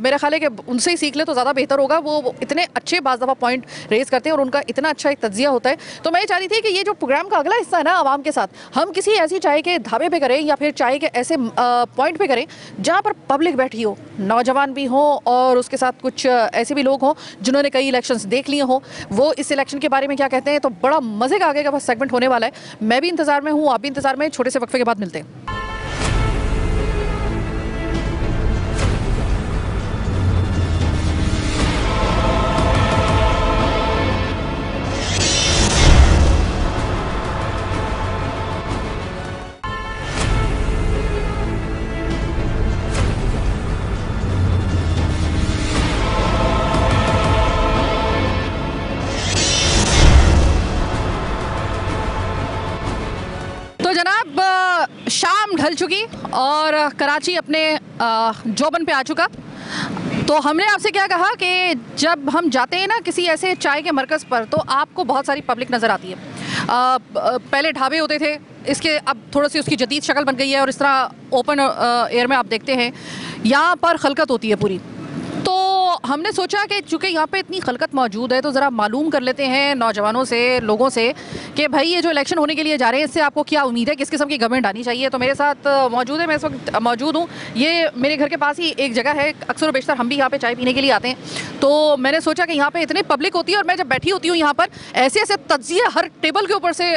Speaker 1: मेरा ख्याल है कि उनसे ही सीख ले तो ज़्यादा बेहतर होगा। वो इतने अच्छे बाज़ दफ़ा पॉइंट रेज़ करते हैं और उनका इतना अच्छा एक तज्जिया होता है। तो मैं ये चाह रही थी कि ये जो प्रोग्राम का अगला हिस्सा है ना आवाम के साथ, हम किसी ऐसी चाय के ढाबे पे करें या फिर चाय के ऐसे पॉइंट पे करें जहाँ पर पब्लिक बैठी हो, नौजवान भी हों और उसके साथ कुछ ऐसे भी लोग हों जिन्होंने कई इलेक्शंस देख लिए हों, वो इस इलेक्शन के बारे में क्या कहते हैं। तो बड़ा मज़े का आगे का बस सेगमेंट होने वाला है। मैं भी इंतज़ार में हूँ, आप भी इंतज़ार में। छोटे से वक्फे के बाद मिलते हैं। शाम ढल चुकी और कराची अपने जोबन पे आ चुका। तो हमने आपसे क्या कहा कि जब हम जाते हैं ना किसी ऐसे चाय के मरकज़ पर तो आपको बहुत सारी पब्लिक नज़र आती है। पहले ढाबे होते थे, इसके अब थोड़ी सी उसकी जदीद शक्ल बन गई है और इस तरह ओपन एयर में आप देखते हैं यहाँ पर खलकत होती है पूरी। तो हमने सोचा कि चूँकि यहाँ पे इतनी खलकत मौजूद है तो ज़रा मालूम कर लेते हैं नौजवानों से, लोगों से कि भाई ये जो इलेक्शन होने के लिए जा रहे हैं इससे आपको क्या उम्मीद है, किस किस्म की गवर्नमेंट आनी चाहिए। तो मेरे साथ मौजूद है, मैं इस वक्त मौजूद हूँ, ये मेरे घर के पास ही एक जगह है, अक्सर बेशतर हम भी यहाँ पे चाय पीने के लिए आते हैं। तो मैंने सोचा कि यहाँ पे इतनी पब्लिक होती है और मैं जब बैठी होती हूँ यहाँ पर ऐसे ऐसे तज्जिए हर टेबल के ऊपर से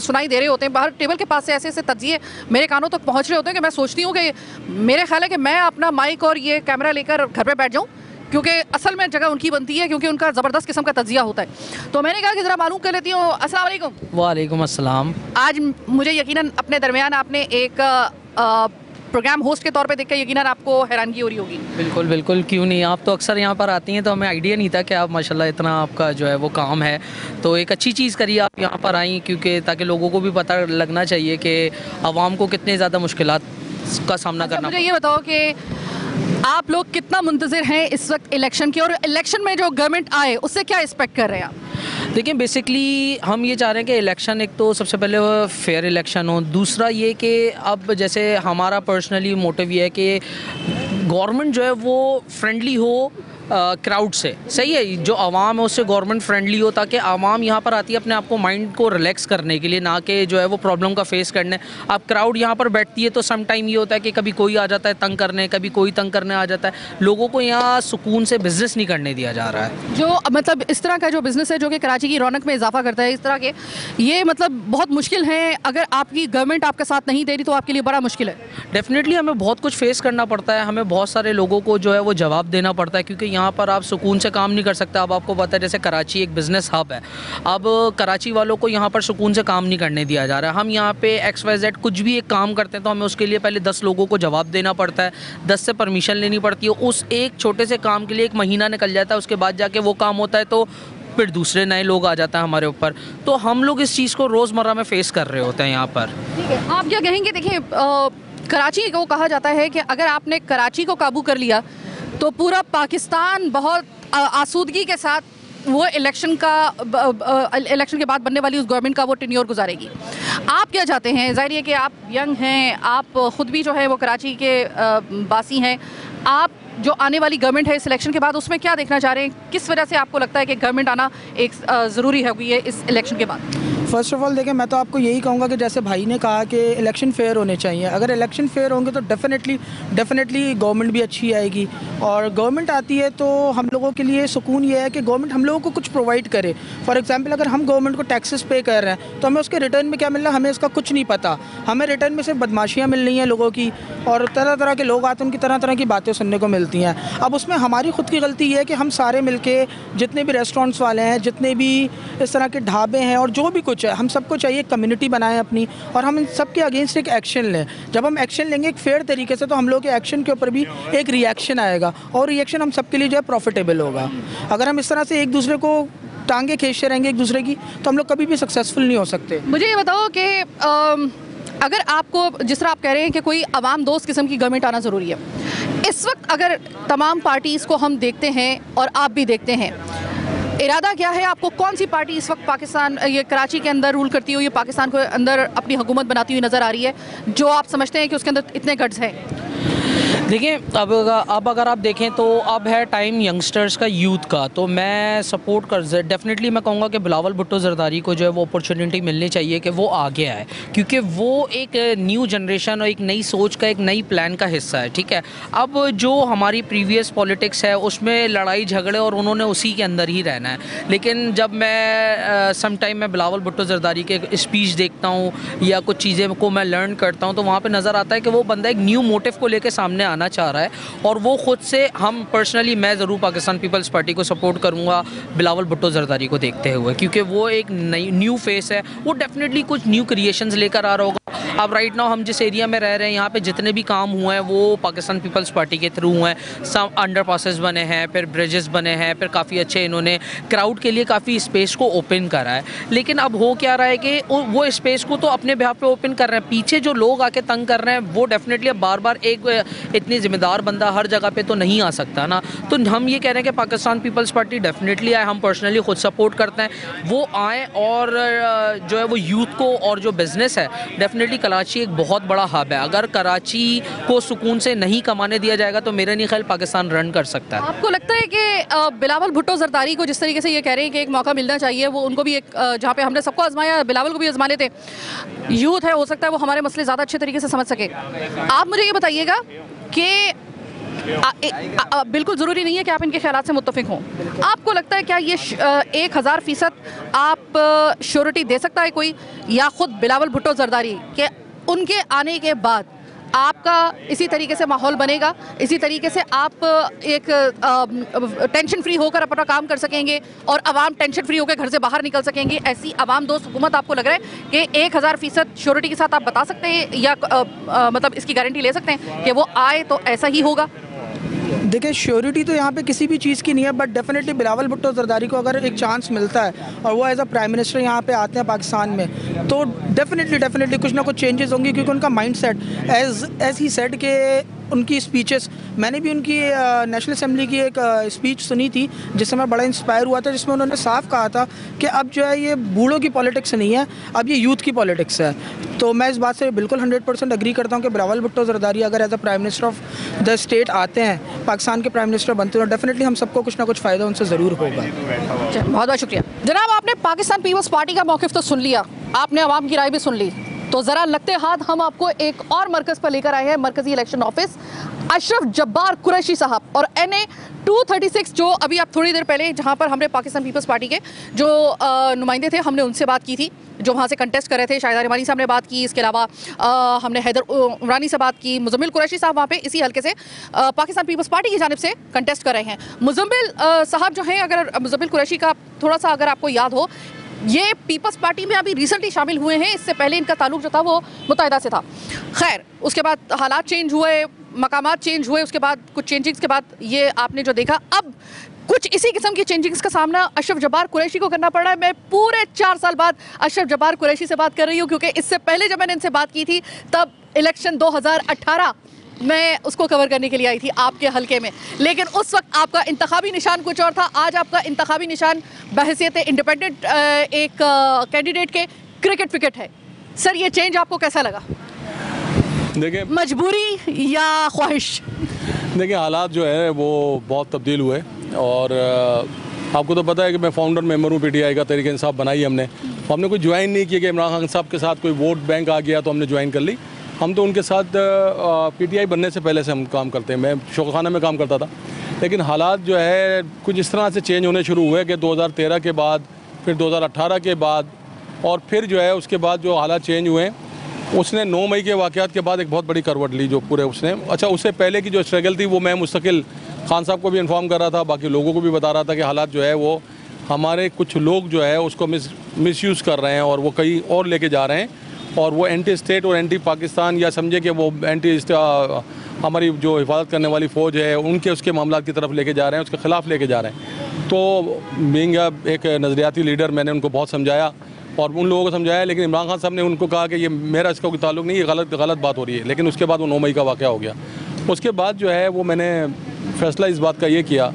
Speaker 1: सुनाई दे रहे होते हैं, बाहर टेबल के पास से ऐसे ऐसे तज्जिए मेरे कानों तक पहुँच रहे होते हैं कि मैं सोचती हूँ कि मेरे ख्याल है कि मैं अपना माइक और ये कैमरा लेकर घर पर बैठ जाऊँ, क्योंकि असल में जगह उनकी बनती है क्योंकि उनका ज़बरदस्त किस्म का तज्जिया होता है। तो मैंने कहा कि ज़रा मालूम कर लेती हूँ। अस्सलाम वालेकुम।
Speaker 5: वालेकुम अस्सलाम।
Speaker 1: आज मुझे यकीनन अपने दरमियान आपने एक प्रोग्राम होस्ट के तौर पे देखकर यकीनन आपको हैरानगी हो रही होगी।
Speaker 7: बिल्कुल बिल्कुल, क्यों नहीं। आप तो अक्सर यहाँ पर आती हैं तो हमें आइडिया नहीं था कि आप माशाल्लाह इतना आपका जो है वो काम है। तो एक अच्छी चीज़ करिए आप यहाँ पर आई, क्योंकि ताकि लोगों को भी पता लगना चाहिए कि आवाम को कितने ज़्यादा मुश्किलात का सामना करना।
Speaker 1: मुझे ये बताओ कि आप लोग कितना मुंतज़िर हैं इस वक्त इलेक्शन के, और इलेक्शन में जो गवर्नमेंट आए उससे क्या एक्सपेक्ट कर रहे हैं आप?
Speaker 7: देखिए, बेसिकली हम ये चाह रहे हैं कि इलेक्शन, एक तो सबसे पहले फेयर इलेक्शन हो, दूसरा ये कि अब जैसे हमारा पर्सनली मोटिव ये है कि गवर्नमेंट जो है वो फ्रेंडली हो क्राउड से। सही है, जो आवाम है उससे गवर्नमेंट फ्रेंडली हो, ताकि आवाम यहाँ पर आती है अपने आप को माइंड को रिलैक्स करने के लिए, ना कि जो है वो प्रॉब्लम का फेस करने। अब क्राउड यहाँ पर बैठती है तो सम टाइम ये होता है कि कभी कोई आ जाता है तंग करने, कभी कोई तंग करने आ जाता है। लोगों को यहाँ सुकून से बिजनेस नहीं करने दिया जा रहा है।
Speaker 1: जो मतलब इस तरह का जो बिज़नेस है जो कि कराची की रौनक में इजाफा करता है, इस तरह के ये मतलब बहुत मुश्किल है। अगर आपकी गवर्नमेंट आपका साथ नहीं दे रही तो आपके लिए बड़ा मुश्किल है।
Speaker 7: डेफिनेटली हमें बहुत कुछ फेस करना पड़ता है, हमें बहुत सारे लोगों को जो है वो जवाब देना पड़ता है, क्योंकि यहाँ पर आप सुकून से काम नहीं कर सकते। अब आपको पता है जैसे कराची एक बिज़नेस हब है, अब कराची वालों को यहाँ पर सुकून से काम नहीं करने दिया जा रहा है। हम यहाँ पे XYZ कुछ भी एक काम करते हैं तो हमें उसके लिए पहले 10 लोगों को जवाब देना पड़ता है, 10 से परमिशन लेनी पड़ती है। उस एक छोटे से काम के लिए 1 महीना निकल जाता है, उसके बाद जाके वो काम होता है तो फिर दूसरे नए लोग आ जाता है हमारे ऊपर। तो हम लोग इस चीज़ को रोज़मर्रा में फ़ेस कर रहे होते हैं यहाँ पर।
Speaker 1: ठीक है, आप क्या कहेंगे? देखिए, कराची को कहा जाता है कि अगर आपने कराची को काबू कर लिया तो पूरा पाकिस्तान बहुत आसूदगी के साथ वो इलेक्शन के बाद बनने वाली उस गवर्नमेंट का वो टेन्योर गुजारेगी। आप क्या चाहते हैं? जाहिर है कि आप यंग हैं, आप ख़ुद भी जो है वो कराची के बासी हैं। आप जो आने वाली गवर्नमेंट है इस इलेक्शन के बाद, उसमें क्या देखना चाह रहे हैं? किस वजह से आपको लगता है कि गवर्नमेंट आना एक ज़रूरी है इस इलेक्शन के बाद?
Speaker 8: फ़र्स्ट ऑफ़ ऑल देखिए, मैं तो आपको यही कहूँगा कि जैसे भाई ने कहा कि इलेक्शन फेयर होने चाहिए। अगर इलेक्शन फेयर होंगे तो डेफिनेटली गवर्नमेंट भी अच्छी आएगी, और गवर्नमेंट आती है तो हम लोगों के लिए सुकून ये है कि गवर्नमेंट हम लोगों को कुछ प्रोवाइड करे। फॉर एग्जांपल, अगर हम गवर्नमेंट को टैक्सेस पे कर रहे हैं तो हमें उसके रिटर्न में क्या मिल रहा है, हमें इसका कुछ नहीं पता। हमें रिटर्न में सिर्फ बदमाशियाँ मिल रही हैं लोगों की, और तरह तरह के लोग आते हैं, उनकी तरह तरह की बातें सुनने को मिलती हैं। अब उसमें हमारी खुद की गलती ये है कि हम सारे मिलके, जितने भी रेस्टोरेंट्स वाले हैं, जितने भी इस तरह के ढाबे हैं और जो भी कुछ है, हम सबको चाहिए कम्युनिटी बनाएं अपनी, और हम इन सब के अगेंस्ट एक एक्शन लें। जब हम एक्शन लेंगे एक फेयर तरीके से तो हम लोग के एक्शन के ऊपर भी एक रिएक्शन आएगा, और रिएक्शन हम सबके लिए जो है प्रॉफिटेबल होगा। अगर हम इस तरह से एक दूसरे को टांगे खींचते रहेंगे एक दूसरे की, तो हम लोग कभी भी सक्सेसफुल नहीं हो सकते।
Speaker 1: मुझे ये बताओ कि अगर आपको, जिस तरह आप कह रहे हैं कि कोई अवाम दोस्त किस्म की गवर्नमेंट आना ज़रूरी है, इस वक्त अगर तमाम पार्टीज़ को हम देखते हैं और आप भी देखते हैं, इरादा क्या है? आपको कौन सी पार्टी इस वक्त पाकिस्तान, ये कराची के अंदर रूल करती हुई, ये पाकिस्तान के अंदर अपनी हुकूमत बनाती हुई नज़र आ रही है, जो आप समझते हैं कि उसके अंदर इतने गट्स हैं?
Speaker 7: देखिए, अब अगर आप देखें तो अब है टाइम यंगस्टर्स का, यूथ का। तो मैं सपोर्ट कर डेफिनेटली मैं कहूँगा कि बिलावल भुट्टो जरदारी को जो है वो अपॉर्चुनिटी मिलनी चाहिए कि वो आगे आए, क्योंकि वो एक न्यू जनरेशन और एक नई सोच का, एक नई प्लान का हिस्सा है। ठीक है, अब जो हमारी प्रीवियस पॉलिटिक्स है उसमें लड़ाई झगड़े और उन्होंने उसी के अंदर ही रहना है। लेकिन जब मैं सम टाइम मैं बिलावल भुट्टो जरदारी के स्पीच देखता हूँ या कुछ चीज़ें को मैं लर्न करता हूँ, तो वहाँ पर नज़र आता है कि वो बंदा एक न्यू मोटिव को लेकर सामने आना चाह रहा है, और वो खुद से, हम पर्सनली मैं ज़रूर पाकिस्तान पीपल्स पार्टी को सपोर्ट करूंगा बिलावल भुट्टो जरदारी को देखते हुए, क्योंकि वो एक नई न्यू फेस है। वो डेफिनेटली कुछ न्यू क्रिएशंस लेकर आ रहा होगा। अब राइट नाउ हम जिस एरिया में रह रहे हैं, यहाँ पे जितने भी काम हुए हैं वो पाकिस्तान पीपल्स पार्टी के थ्रू हुए हैं। सब अंडर पासेस बने हैं, फिर ब्रिजेस बने हैं, फिर काफ़ी अच्छे इन्होंने क्राउड के लिए काफ़ी स्पेस को ओपन करा है। लेकिन अब हो क्या रहा है कि वो स्पेस को तो अपने बिहाफ पे ओपन कर रहे हैं, पीछे जो लोग आके तंग कर रहे हैं वो डेफिनेटली अब बार बार एक इतनी जिम्मेदार बंदा हर जगह पे तो नहीं आ सकता ना। तो हम ये कह रहे हैं कि पाकिस्तान पीपल्स पार्टी डेफिनेटली आए, हम पर्सनली खुद सपोर्ट करते हैं, वो आए, और जो है वो यूथ को, और जो बिज़नेस है, डेफिनेटली कराची एक बहुत बड़ा हब है। अगर कराची को सुकून से नहीं कमाने दिया जाएगा तो मेरा नहीं ख्याल पाकिस्तान रन कर सकता है।
Speaker 1: आपको लगता है कि बिलावल भुट्टो जरदारी को जिस तरीके से ये कह रहे हैं कि एक मौका मिलना चाहिए, वो उनको भी एक, जहाँ पे हमने सबको आजमाया, बिलावल को भी आजमा लेते, यूथ है, हो सकता है वो हमारे मसले ज़्यादा अच्छे तरीके से समझ सके। आप मुझे ये बताइएगा कि बिल्कुल ज़रूरी नहीं है कि आप इनके ख्यालात से मुत्तफिक हों। आपको लगता है क्या ये 1000% आप श्योरिटी दे सकता है कोई, या ख़ुद बिलावल भुट्टो जरदारी के उनके आने के बाद आपका इसी तरीके से माहौल बनेगा, इसी तरीके से आप एक टेंशन फ्री होकर अपना काम कर सकेंगे और आवाम टेंशन फ्री होकर घर से बाहर निकल सकेंगी। ऐसी आवाम दोस्त हुकूमत आपको लग रहा है कि 1000% श्योरिटी के साथ आप बता सकते हैं या मतलब इसकी गारंटी ले सकते हैं कि वो आए तो ऐसा ही होगा?
Speaker 8: देखिए, श्योरिटी तो यहाँ पे किसी भी चीज़ की नहीं है, बट डेफिनेटली बिलावल भुट्टो जरदारी को अगर एक चांस मिलता है और वो एज अ प्राइम मिनिस्टर यहाँ पे आते हैं पाकिस्तान में, तो डेफिनेटली कुछ ना कुछ चेंजेस होंगी, क्योंकि उनका माइंडसेट एज ही सेड के उनकी स्पीचेस, मैंने भी उनकी नेशनल असेंबली की एक स्पीच सुनी थी जिससे मैं बड़ा इंस्पायर हुआ था, जिसमें उन्होंने साफ कहा था कि अब जो है ये बूढ़ों की पॉलिटिक्स नहीं है, अब ये यूथ की पॉलिटिक्स है। तो मैं इस बात से बिल्कुल 100% एग्री करता हूँ कि बिलावल भुट्टो जरदारी अगर as a prime minister of the state आते हैं, पाकिस्तान के प्राइम मिनिस्टर बनते हैं, तो डेफिनेटली हम सबको कुछ ना कुछ फ़ायदा उनसे ज़रूर होगा।
Speaker 1: बहुत बहुत शुक्रिया जनाब। आपने पाकिस्तान पीपल्स पार्टी का मौक़िफ़ तो सुन लिया, आपने आवाम की राय भी सुन ली, तो ज़रा लगते हाथ हम आपको एक और मरकज़ पर लेकर आए हैं, मरकज़ी इलेक्शन ऑफिस, अशरफ जब्बार कुरैशी साहब और NA 236, जो अभी आप थोड़ी देर पहले जहां पर हमने पाकिस्तान पीपल्स पार्टी के जो नुमाइंदे थे हमने उनसे बात की थी, जो वहाँ से कंटेस्ट कर रहे थे। शाहिदा रिमानी साहब ने बात की, इसके अलावा हमने हैदर उमरानी से बात की, मुजम्मिल कुरैशी साहब वहाँ पे इसी हल्के से पाकिस्तान पीपल्स पार्टी की जानिब से कंटेस्ट कर रहे हैं। मुजम्मिल साहब जो हैं, अगर मुजम्मिल कुरैशी का थोड़ा सा अगर आपको याद हो, ये पीपल्स पार्टी में अभी रिसेंटली शामिल हुए हैं, इससे पहले इनका ताल्लुक जो था वो मुत्तहिदा से था। खैर, उसके बाद हालात चेंज हुए, मकामात चेंज हुए, उसके बाद कुछ चेंजिंग्स के बाद ये आपने जो देखा, अब कुछ इसी किस्म की चेंजिंग्स का सामना अशरफ जब्बार कुरैशी को करना पड़ रहा है। मैं पूरे 4 साल बाद अशरफ जब्बार कुरैशी से बात कर रही हूँ, क्योंकि इससे पहले जब मैंने इनसे बात की थी तब इलेक्शन 2018 मैं उसको कवर करने के लिए आई थी आपके हलके में, लेकिन उस वक्त आपका इंतखाबी निशान कुछ और था। आज आपका इंतखाबी निशान बहैसियत इंडिपेंडेंट एक कैंडिडेट के क्रिकेट विकेट है। सर, ये चेंज आपको कैसा लगा?
Speaker 9: देखिए,
Speaker 1: मजबूरी या ख्वाहिश?
Speaker 9: देखिए, हालात जो है वो बहुत तब्दील हुए और आपको तो पता है कि मैं फाउंडर मेंबर हूँ PTI का, तहरीक इंसाफ बनाई हमने कोई ज्वाइन नहीं किया कि इमरान खान साहब के साथ कोई वोट बैंक आ गया तो हमने ज्वाइन कर ली। हम तो उनके साथ PTI बनने से पहले से हम काम करते हैं। मैं शौक़ाना में काम करता था, लेकिन हालात जो है कुछ इस तरह से चेंज होने शुरू हुए कि 2013 के बाद, फिर 2018 के बाद, और फिर जो है उसके बाद जो हालात चेंज हुए, उसने 9 मई के वाक़यात के बाद एक बहुत बड़ी करवट ली जो पूरे उसने। अच्छा, उससे पहले की जो स्ट्रगल थी वो मैं मुस्तकिल खान साहब को भी इन्फॉर्म कर रहा था, बाकी लोगों को भी बता रहा था कि हालात जो है वो हमारे कुछ लोग जो है उसको मिसयूज़ कर रहे हैं और वो कहीं और लेके जा रहे हैं, और वो एंटी स्टेट और एंटी पाकिस्तान, या समझे कि वो एंटी हमारी जो हिफाजत करने वाली फ़ौज है उनके उसके मामला की तरफ लेके जा रहे हैं, उसके ख़िलाफ़ लेके जा रहे हैं। तो बीइंग एक नज़रियाती लीडर मैंने उनको बहुत समझाया और उन लोगों को समझाया, लेकिन इमरान खान साहब ने उनको कहा कि ये मेरा इसका कोई ताल्लुक नहीं, ये गलत बात हो रही है। लेकिन उसके बाद वो 9 मई का वाक़या हो गया। उसके बाद जो है वो मैंने फ़ैसला इस बात का ये किया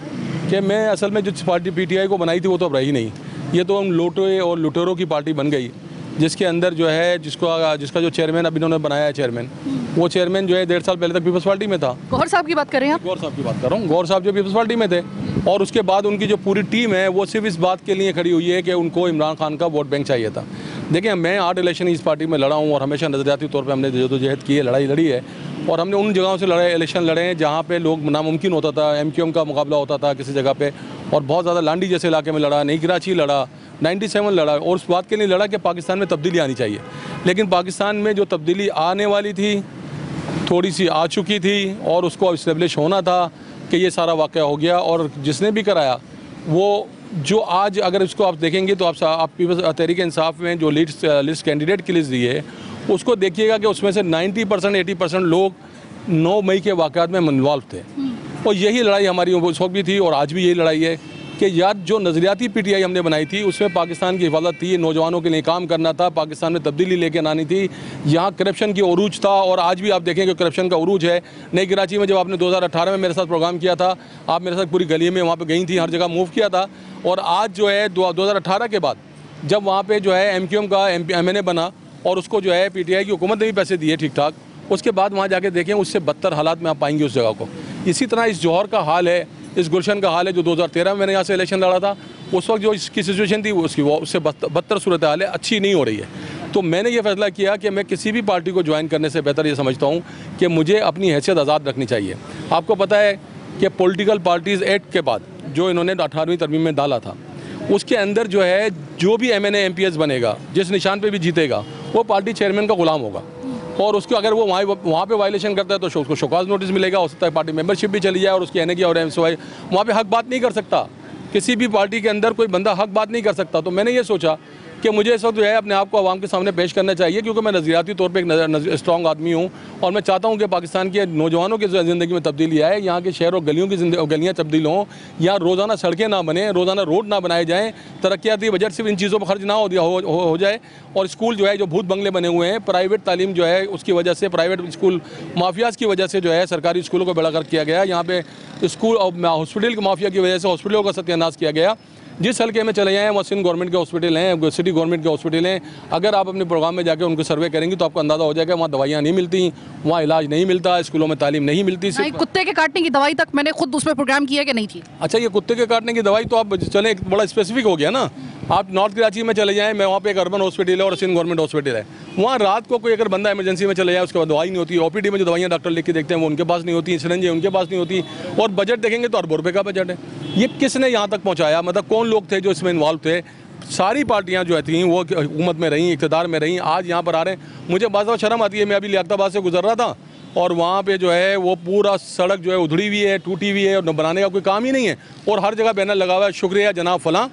Speaker 9: कि मैं असल में जो पार्टी PTI को बनाई थी वो तो अब रही नहीं, ये तो हम लोटे और लुटेरों की पार्टी बन गई, जिसके अंदर जो है जिसका जो चेयरमैन अब इन्होंने बनाया है चेयरमैन, वो चेयरमैन जो है 1.5 साल पहले तक पीपल्स पार्टी में था।
Speaker 1: गौहर साहब की बात कर रहे हैं आप?
Speaker 9: गौहर साहब की बात कर रहा हूँ। गौहर साहब जो पीपल्स पार्टी में थे, और उसके बाद उनकी जो पूरी टीम है वो सिर्फ इस बात के लिए खड़ी हुई है कि उनको इमरान खान का वोट बैंक चाहिए था। देखिए, मैं 8 इलेक्शन इस पार्टी में लड़ा हूँ और हमेशा नज़रियाती तौर पर हमने जदोजहद की है, लड़ाई लड़ी है, और हमने उन जगहों से इलेक्शन लड़े हैं जहाँ पे लोग नामुमकिन होता था, MQM का मुकाबला होता था किसी जगह पे, और बहुत ज़्यादा लांडी जैसे इलाके में लड़ा, नई कराची लड़ा, 97 लड़ा, और उस बात के लिए लड़ा कि पाकिस्तान में तब्दीली आनी चाहिए। लेकिन पाकिस्तान में जो तब्दीली आने वाली थी थोड़ी सी आ चुकी थी, और उसको इस्टेब्लिश होना था कि ये सारा वाक़या हो गया। और जिसने भी कराया वो जो आज अगर इसको आप देखेंगे तो आप तहरीक इंसाफ में जो लिस्ट कैंडिडेट की लिस्ट दी है उसको देखिएगा कि उसमें से 90% 80% लोग 9 मई के वाक़यात में इन्वॉल्व थे। और यही लड़ाई हमारी उस वक्त भी थी और आज भी यही लड़ाई है कि यार जो नज़रियाती PTI हमने बनाई थी उसमें पाकिस्तान की हिफाजत थी, नौजवानों के लिए काम करना था, पाकिस्तान में तब्दीली लेकर आनी थी, यहाँ करप्शन की उरूज था, और आज भी आप देखें कि करप्शन का उरूज है। नई कराची में जब आपने 2018 में मेरे साथ प्रोग्राम किया था, आप मेरे साथ पूरी गली में वहाँ पर गई थी, हर जगह मूव किया था, और आज जो है 2018 के बाद जब वहाँ पर जो है MQM का MNA बना और उसको जो है PTI की हुकूमत ने भी पैसे दिए ठीक ठाक, उसके बाद वहाँ जाके देखें उससे बदतर हालात में आप पाएंगे उस जगह को। इसी तरह इस जौहर का हाल है, इस गुलशन का हाल है, जो 2013 में मैंने यहाँ से इलेक्शन लड़ा था, उस वक्त जो इसकी सिचुएशन थी उससे बदतर सूरत हाल है, अच्छी नहीं हो रही है। तो मैंने ये फैसला किया कि मैं किसी भी पार्टी को ज्वाइन करने से बेहतर ये समझता हूँ कि मुझे अपनी हैसियत आज़ाद रखनी चाहिए। आपको पता है कि पॉलिटिकल पार्टीज़ एक्ट के बाद जो इन्होंने 18वीं तरमीम में डाला था, उसके अंदर जो है जो भी MNA MPS बनेगा, जिस निशान पे भी जीतेगा, वो पार्टी चेयरमैन का गुलाम होगा। और उसको अगर वो वहाँ पे वायलेशन करता है तो उसको शोकाज नोटिस मिलेगा, हो सकता है पार्टी मेंबरशिप भी चली जाए और उसकी एनए की और एमसीवाई वहाँ पे हक बात नहीं कर सकता। किसी भी पार्टी के अंदर कोई बंदा हक बात नहीं कर सकता। तो मैंने ये सोचा कि मुझे इस वक्त जो है अपने आप को आवाम के सामने पेश करना चाहिए, क्योंकि मैं नज़रियाती तौर पे एक स्ट्रॉन्ग आदमी हूँ और मैं चाहता हूँ कि पाकिस्तान के नौजवानों की ज़िंदगी में तब्दीली आए, यहाँ के शहर और गलियों की गलियाँ तब्दील हों, यहाँ रोज़ाना सड़कें ना बने, रोज़ाना रोड ना बनाए जाएँ, तरक्याती बजट सिर्फ इन चीज़ों पर खर्च ना हो जाए, और स्कूल जो है जो भूत बंगले बने हुए हैं, प्राइवेट तालीम जो है उसकी वजह से, प्राइवेट स्कूल माफियाज़ की वजह से जो है सरकारी स्कूलों को बेड़ागर्क किया गया। यहाँ पे स्कूल और हॉस्पिटल की माफिया की वजह से हॉस्पिटलों का सत्यानाश किया गया। जिस हल्के में चले जाएँ वहाँ सिंध गवर्नमेंट के हॉस्पिटल हैं, सिटी गवर्नमेंट के हॉस्पिटल हैं, अगर आप अपने प्रोग्राम में जाकर उनको सर्वे करेंगे तो आपको अंदाज़ा हो जाएगा वहाँ दवाइयाँ नहीं मिलती, वहाँ इलाज नहीं मिलता, स्कूलों में तालीम नहीं मिलती।
Speaker 1: कुत्ते के काटने की दवाई तक मैंने खुद उसमें प्रोग्राम किया कि नहीं थी।
Speaker 9: अच्छा, ये कुत्ते के काटने की दवाई तो आप चले बड़ा स्पेसिफिक हो गया ना। आप नॉर्थ कराची में चले जाएँ, मैं वहाँ पे एक अर्बन हॉस्पिटल है और सिंध गवर्नमेंट हॉस्पिटल है, वहाँ रात को कोई अगर बंदा इमरजेंसी में चले जाए उसके बाद दवाई नहीं होती। ओपीडी में जो दवाइयाँ डॉक्टर लिख के देखते हैं वो उनके पास नहीं होती, सिरंजें उनके पास नहीं होती, और बजट देखेंगे तो अरबों रुपये का बजट है। ये किसने यहाँ तक पहुँचाया, मतलब कौन लोग थे जो इसमें इन्वॉल्व थे? सारी पार्टियाँ जो थी वो हुकूमत में रहीं, इक़्तिदार में रहीं, आज यहाँ पर आ रहे हैं। मुझे बाज़ दफ़ा शर्म आती है, मैं अभी लियाकताबाद से गुजर रहा था और वहाँ पे जो है वो पूरा सड़क जो है उधड़ी हुई है, टूटी हुई है और बनाने का कोई काम ही नहीं है, और हर जगह बैनर लगा हुआ है शुक्रिया जनाब फलां।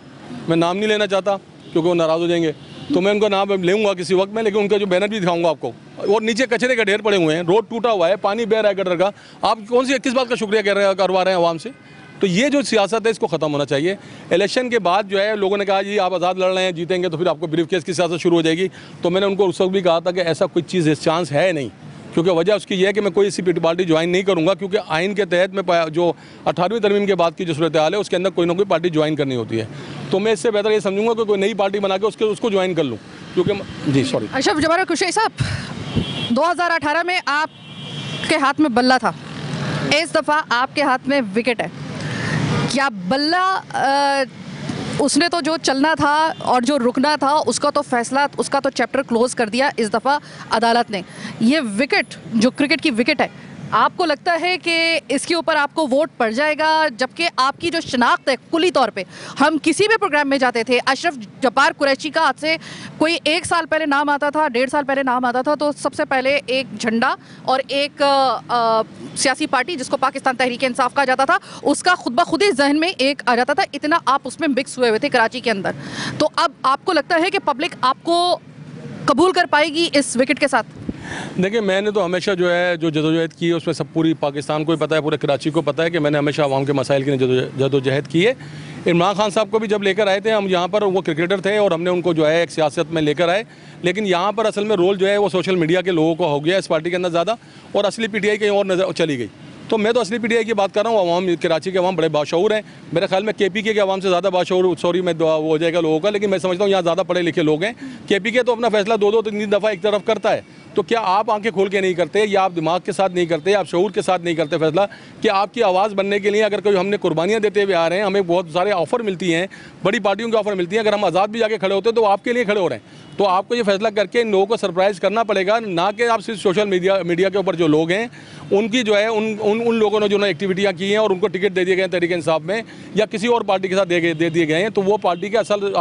Speaker 9: मैं नाम नहीं लेना चाहता क्योंकि वो नाराज़ हो जाएंगे, तो मैं उनका नाम लूँगा किसी वक्त में, लेकिन उनका जो बैनर भी दिखाऊंगा आपको। और नीचे कचरे का ढेर पड़े हुए हैं, रोड टूटा हुआ है, पानी बह रहा है गटर का। आप कौन सी किस बात का शुक्रिया करवा रहे हैं आवाम से? तो ये जो सियासत है इसको ख़त्म होना चाहिए। इलेक्शन के बाद जो है लोगों ने कहा जी आप आज़ाद लड़ रहे हैं, जीतेंगे तो फिर आपको ब्रीफ केस की सियासत शुरू हो जाएगी। तो मैंने उनको उस वक्त भी कहा था कि ऐसा कोई चीज़ चांस है नहीं, क्योंकि वजह उसकी यह है कि मैं कोई ऐसी पार्टी ज्वाइन नहीं करूँगा, क्योंकि आइन के तहत में जो 18वीं तरमीम के बाद की जो सूरत हाल है उसके अंदर कोई ना कोई पार्टी ज्वाइन करनी होती है। तो मैं इससे बेहतर ये समझूंगा कि कोई नई पार्टी बना के उसको ज्वाइन कर लूँ, क्योंकि जी सॉरी।
Speaker 1: अशरफ जबार कुरैशी साहब, 2018 में आपके हाथ में बल्ला था, इस दफ़ा आपके हाथ में विकेट है। क्या बल्ला उसने तो जो चलना था और जो रुकना था उसका तो फैसला, उसका तो चैप्टर क्लोज कर दिया इस दफ़ा अदालत ने। ये विकेट जो क्रिकेट की विकेट है, आपको लगता है कि इसके ऊपर आपको वोट पड़ जाएगा? जबकि आपकी जो शनाख्त है कुली तौर पे, हम किसी भी प्रोग्राम में जाते थे, अशरफ जब्बार कुरैशी का आज से कोई 1 साल पहले नाम आता था, 1.5 साल पहले नाम आता था, तो सबसे पहले एक झंडा और एक सियासी पार्टी जिसको पाकिस्तान तहरीक इंसाफ कहा जाता था उसका खुद ब खुद ही जहन में एक आ जाता था। इतना आप उसमें मिक्स हुए हुए थे कराची के अंदर। तो अब आपको लगता है कि पब्लिक आपको कबूल कर पाएगी इस विकेट के साथ?
Speaker 9: देखिए, मैंने तो हमेशा जो है जो जदोजहद की है उसमें सब पूरी पाकिस्तान को ही पता है, पूरे कराची को पता है कि मैंने हमेशा आवाम के मसाइल की जदोजहद की है। इमरान खान साहब को भी जब लेकर आए थे हम यहाँ पर, वो क्रिकेटर थे और हमने उनको जो है एक सियासत में लेकर आए, लेकिन यहाँ पर असल में रोल जो है वो सोशल मीडिया के लोगों को हो गया इस पार्टी के अंदर ज़्यादा, और असली पीटीआई कहीं और नजर चली गई। तो मैं तो असली पीटीआई की बात कर रहा हूँ। अवाम कराची के अवाम बड़े बाशऊर हैं, मेरे ख्याल में केपीके के अवाम से ज़्यादा बाशऊर, सॉरी मैं वो हो जाएगा लोगों का, लेकिन मैं समझता हूँ यहाँ ज़्यादा पढ़े लिखे लोग हैं। केपीके तो अपना फैसला 2-3 दफ़ा एक तरफ करता है, तो क्या आप आंखें खोल के नहीं करते, या आप दिमाग के साथ नहीं करते, आप शऊर के साथ नहीं करते फैसला कि आपकी आवाज़ बनने के लिए अगर कोई हमने कुर्बानियाँ देते हुए आ रहे हैं, हमें बहुत सारे ऑफ़र मिलती हैं, बड़ी पार्टियों की ऑफ़र मिलती हैं, अगर हम आज़ाद भी जाके खड़े होते हैं तो आपके लिए खड़े हो रहे हैं। तो आपको ये फैसला करके इन लोगों को सरप्राइज़ करना पड़ेगा, ना कि आप सिर्फ सोशल मीडिया के ऊपर जो लोग हैं उनकी जो है उन लोगों ने जो एक्टिविटियाँ की हैं और उनको टिकट दे दिए गए तहरीक इंसाफ में या किसी और पार्टी के साथ दे दिए गए हैं, तो वो पार्टी की असल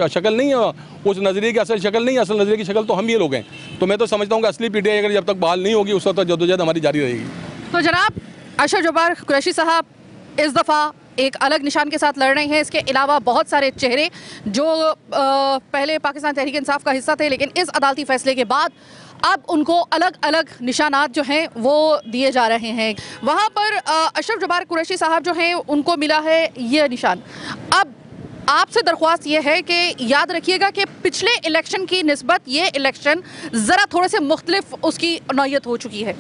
Speaker 9: शक्ल नहीं है, उस नज़रिए की असल शक्ल नहीं है। असल नज़रिए की शक्ल तो हम ये लोग हैं। तो मैं तो समझता हूँ कि असली पीटीआई अगर जब तक बहाल नहीं होगी उस वक्त तक जद्दोजहद हमारी जारी रहेगी।
Speaker 1: तो जनाब अशरफ जब्बार कुरैशी साहब इस दफ़ा एक अलग निशान के साथ लड़ रहे हैं। इसके अलावा बहुत सारे चेहरे जो पहले पाकिस्तान तहरीक इंसाफ का हिस्सा थे, लेकिन इस अदालती फैसले के बाद अब उनको अलग अलग निशानात जो हैं वो दिए जा रहे हैं। वहाँ पर अशरफ जब्बार कुरैशी साहब जो हैं उनको मिला है ये निशान। अब आपसे दरख्वास्त ये है कि याद रखिएगा कि पिछले इलेक्शन की निस्बत ये इलेक्शन ज़रा थोड़े से मुख्तलिफ उसकी नौयत हो चुकी है।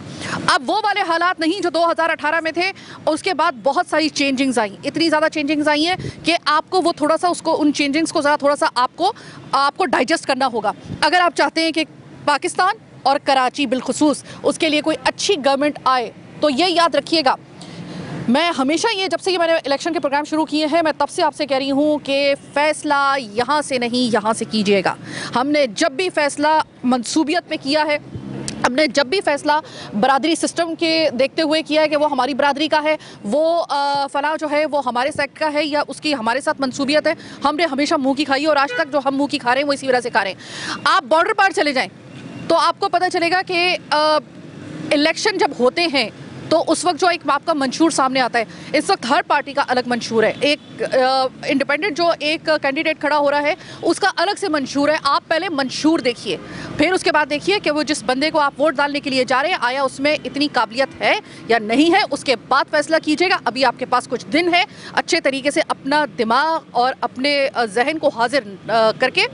Speaker 1: अब वो वाले हालात नहीं जो 2018 में थे, उसके बाद बहुत सारी चेंजिंग्स आई, इतनी ज़्यादा चेंजिंग्स आई हैं कि आपको वो थोड़ा सा उसको उन चेंजिंग्स को ज़रा थोड़ा सा आपको डाइजेस्ट करना होगा। अगर आप चाहते हैं कि पाकिस्तान और कराची बिलखुसूस उसके लिए कोई अच्छी गवर्नमेंट आए, तो ये याद रखिएगा। मैं हमेशा ये जब से ये मैंने इलेक्शन के प्रोग्राम शुरू किए हैं, मैं तब से आपसे कह रही हूँ कि फ़ैसला यहाँ से नहीं यहाँ से कीजिएगा। हमने जब भी फ़ैसला मंसूबियत में किया है, हमने जब भी फ़ैसला बरादरी सिस्टम के देखते हुए किया है कि वो हमारी बरादरी का है, वो फ़लाह जो है वो हमारे सेक्ट का है या उसकी हमारे साथ मंसूबियत है, हमने हमेशा मुँह की खाई और आज तक जो हम मुँह की खा रहे हैं वो इसी वजह से खा रहे हैं। आप बॉर्डर पार चले जाएँ, तो आपको पता चलेगा कि इलेक्शन जब होते हैं तो उस वक्त जो एक आपका मंशूर सामने आता है, इस वक्त हर पार्टी का अलग मंशूर है। एक इंडिपेंडेंट जो एक कैंडिडेट खड़ा हो रहा है उसका अलग से मंशूर है। आप पहले मंशूर देखिए, फिर उसके बाद देखिए कि वो जिस बंदे को आप वोट डालने के लिए जा रहे हैं आया उसमें इतनी काबिलियत है या नहीं है, उसके बाद फैसला कीजिएगा। अभी आपके पास कुछ दिन है, अच्छे तरीके से अपना दिमाग और अपने जहन को हाजिर करके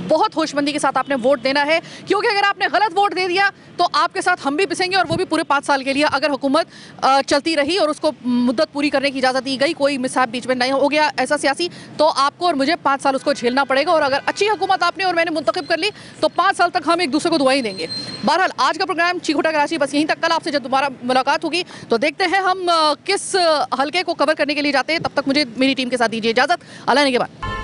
Speaker 1: बहुत होशमंदी के साथ आपने वोट देना है, क्योंकि अगर आपने गलत वोट दे दिया तो आपके साथ हम भी पिसेंगे, और वो भी पूरे 5 साल के लिए। अगर हुकूमत चलती रही और उसको मुद्दत पूरी करने की इजाज़त दी गई, कोई मिसाब बीच में नहीं हो गया ऐसा सियासी, तो आपको और मुझे 5 साल उसको झेलना पड़ेगा। और अगर अच्छी हुकूमत आपने और मैंने मुंतखब कर ली तो 5 साल तक हम एक दूसरे को दुआएं देंगे। बहरहाल आज का प्रोग्राम चीखोटा कराची बस यहीं तक। कल आपसे जब दोबारा मुलाकात होगी तो देखते हैं हम किस हल्के को कवर करने के लिए जाते हैं। तब तक मुझे मेरी टीम के साथ दीजिए इजाज़त। अल्लाह ने के बाद।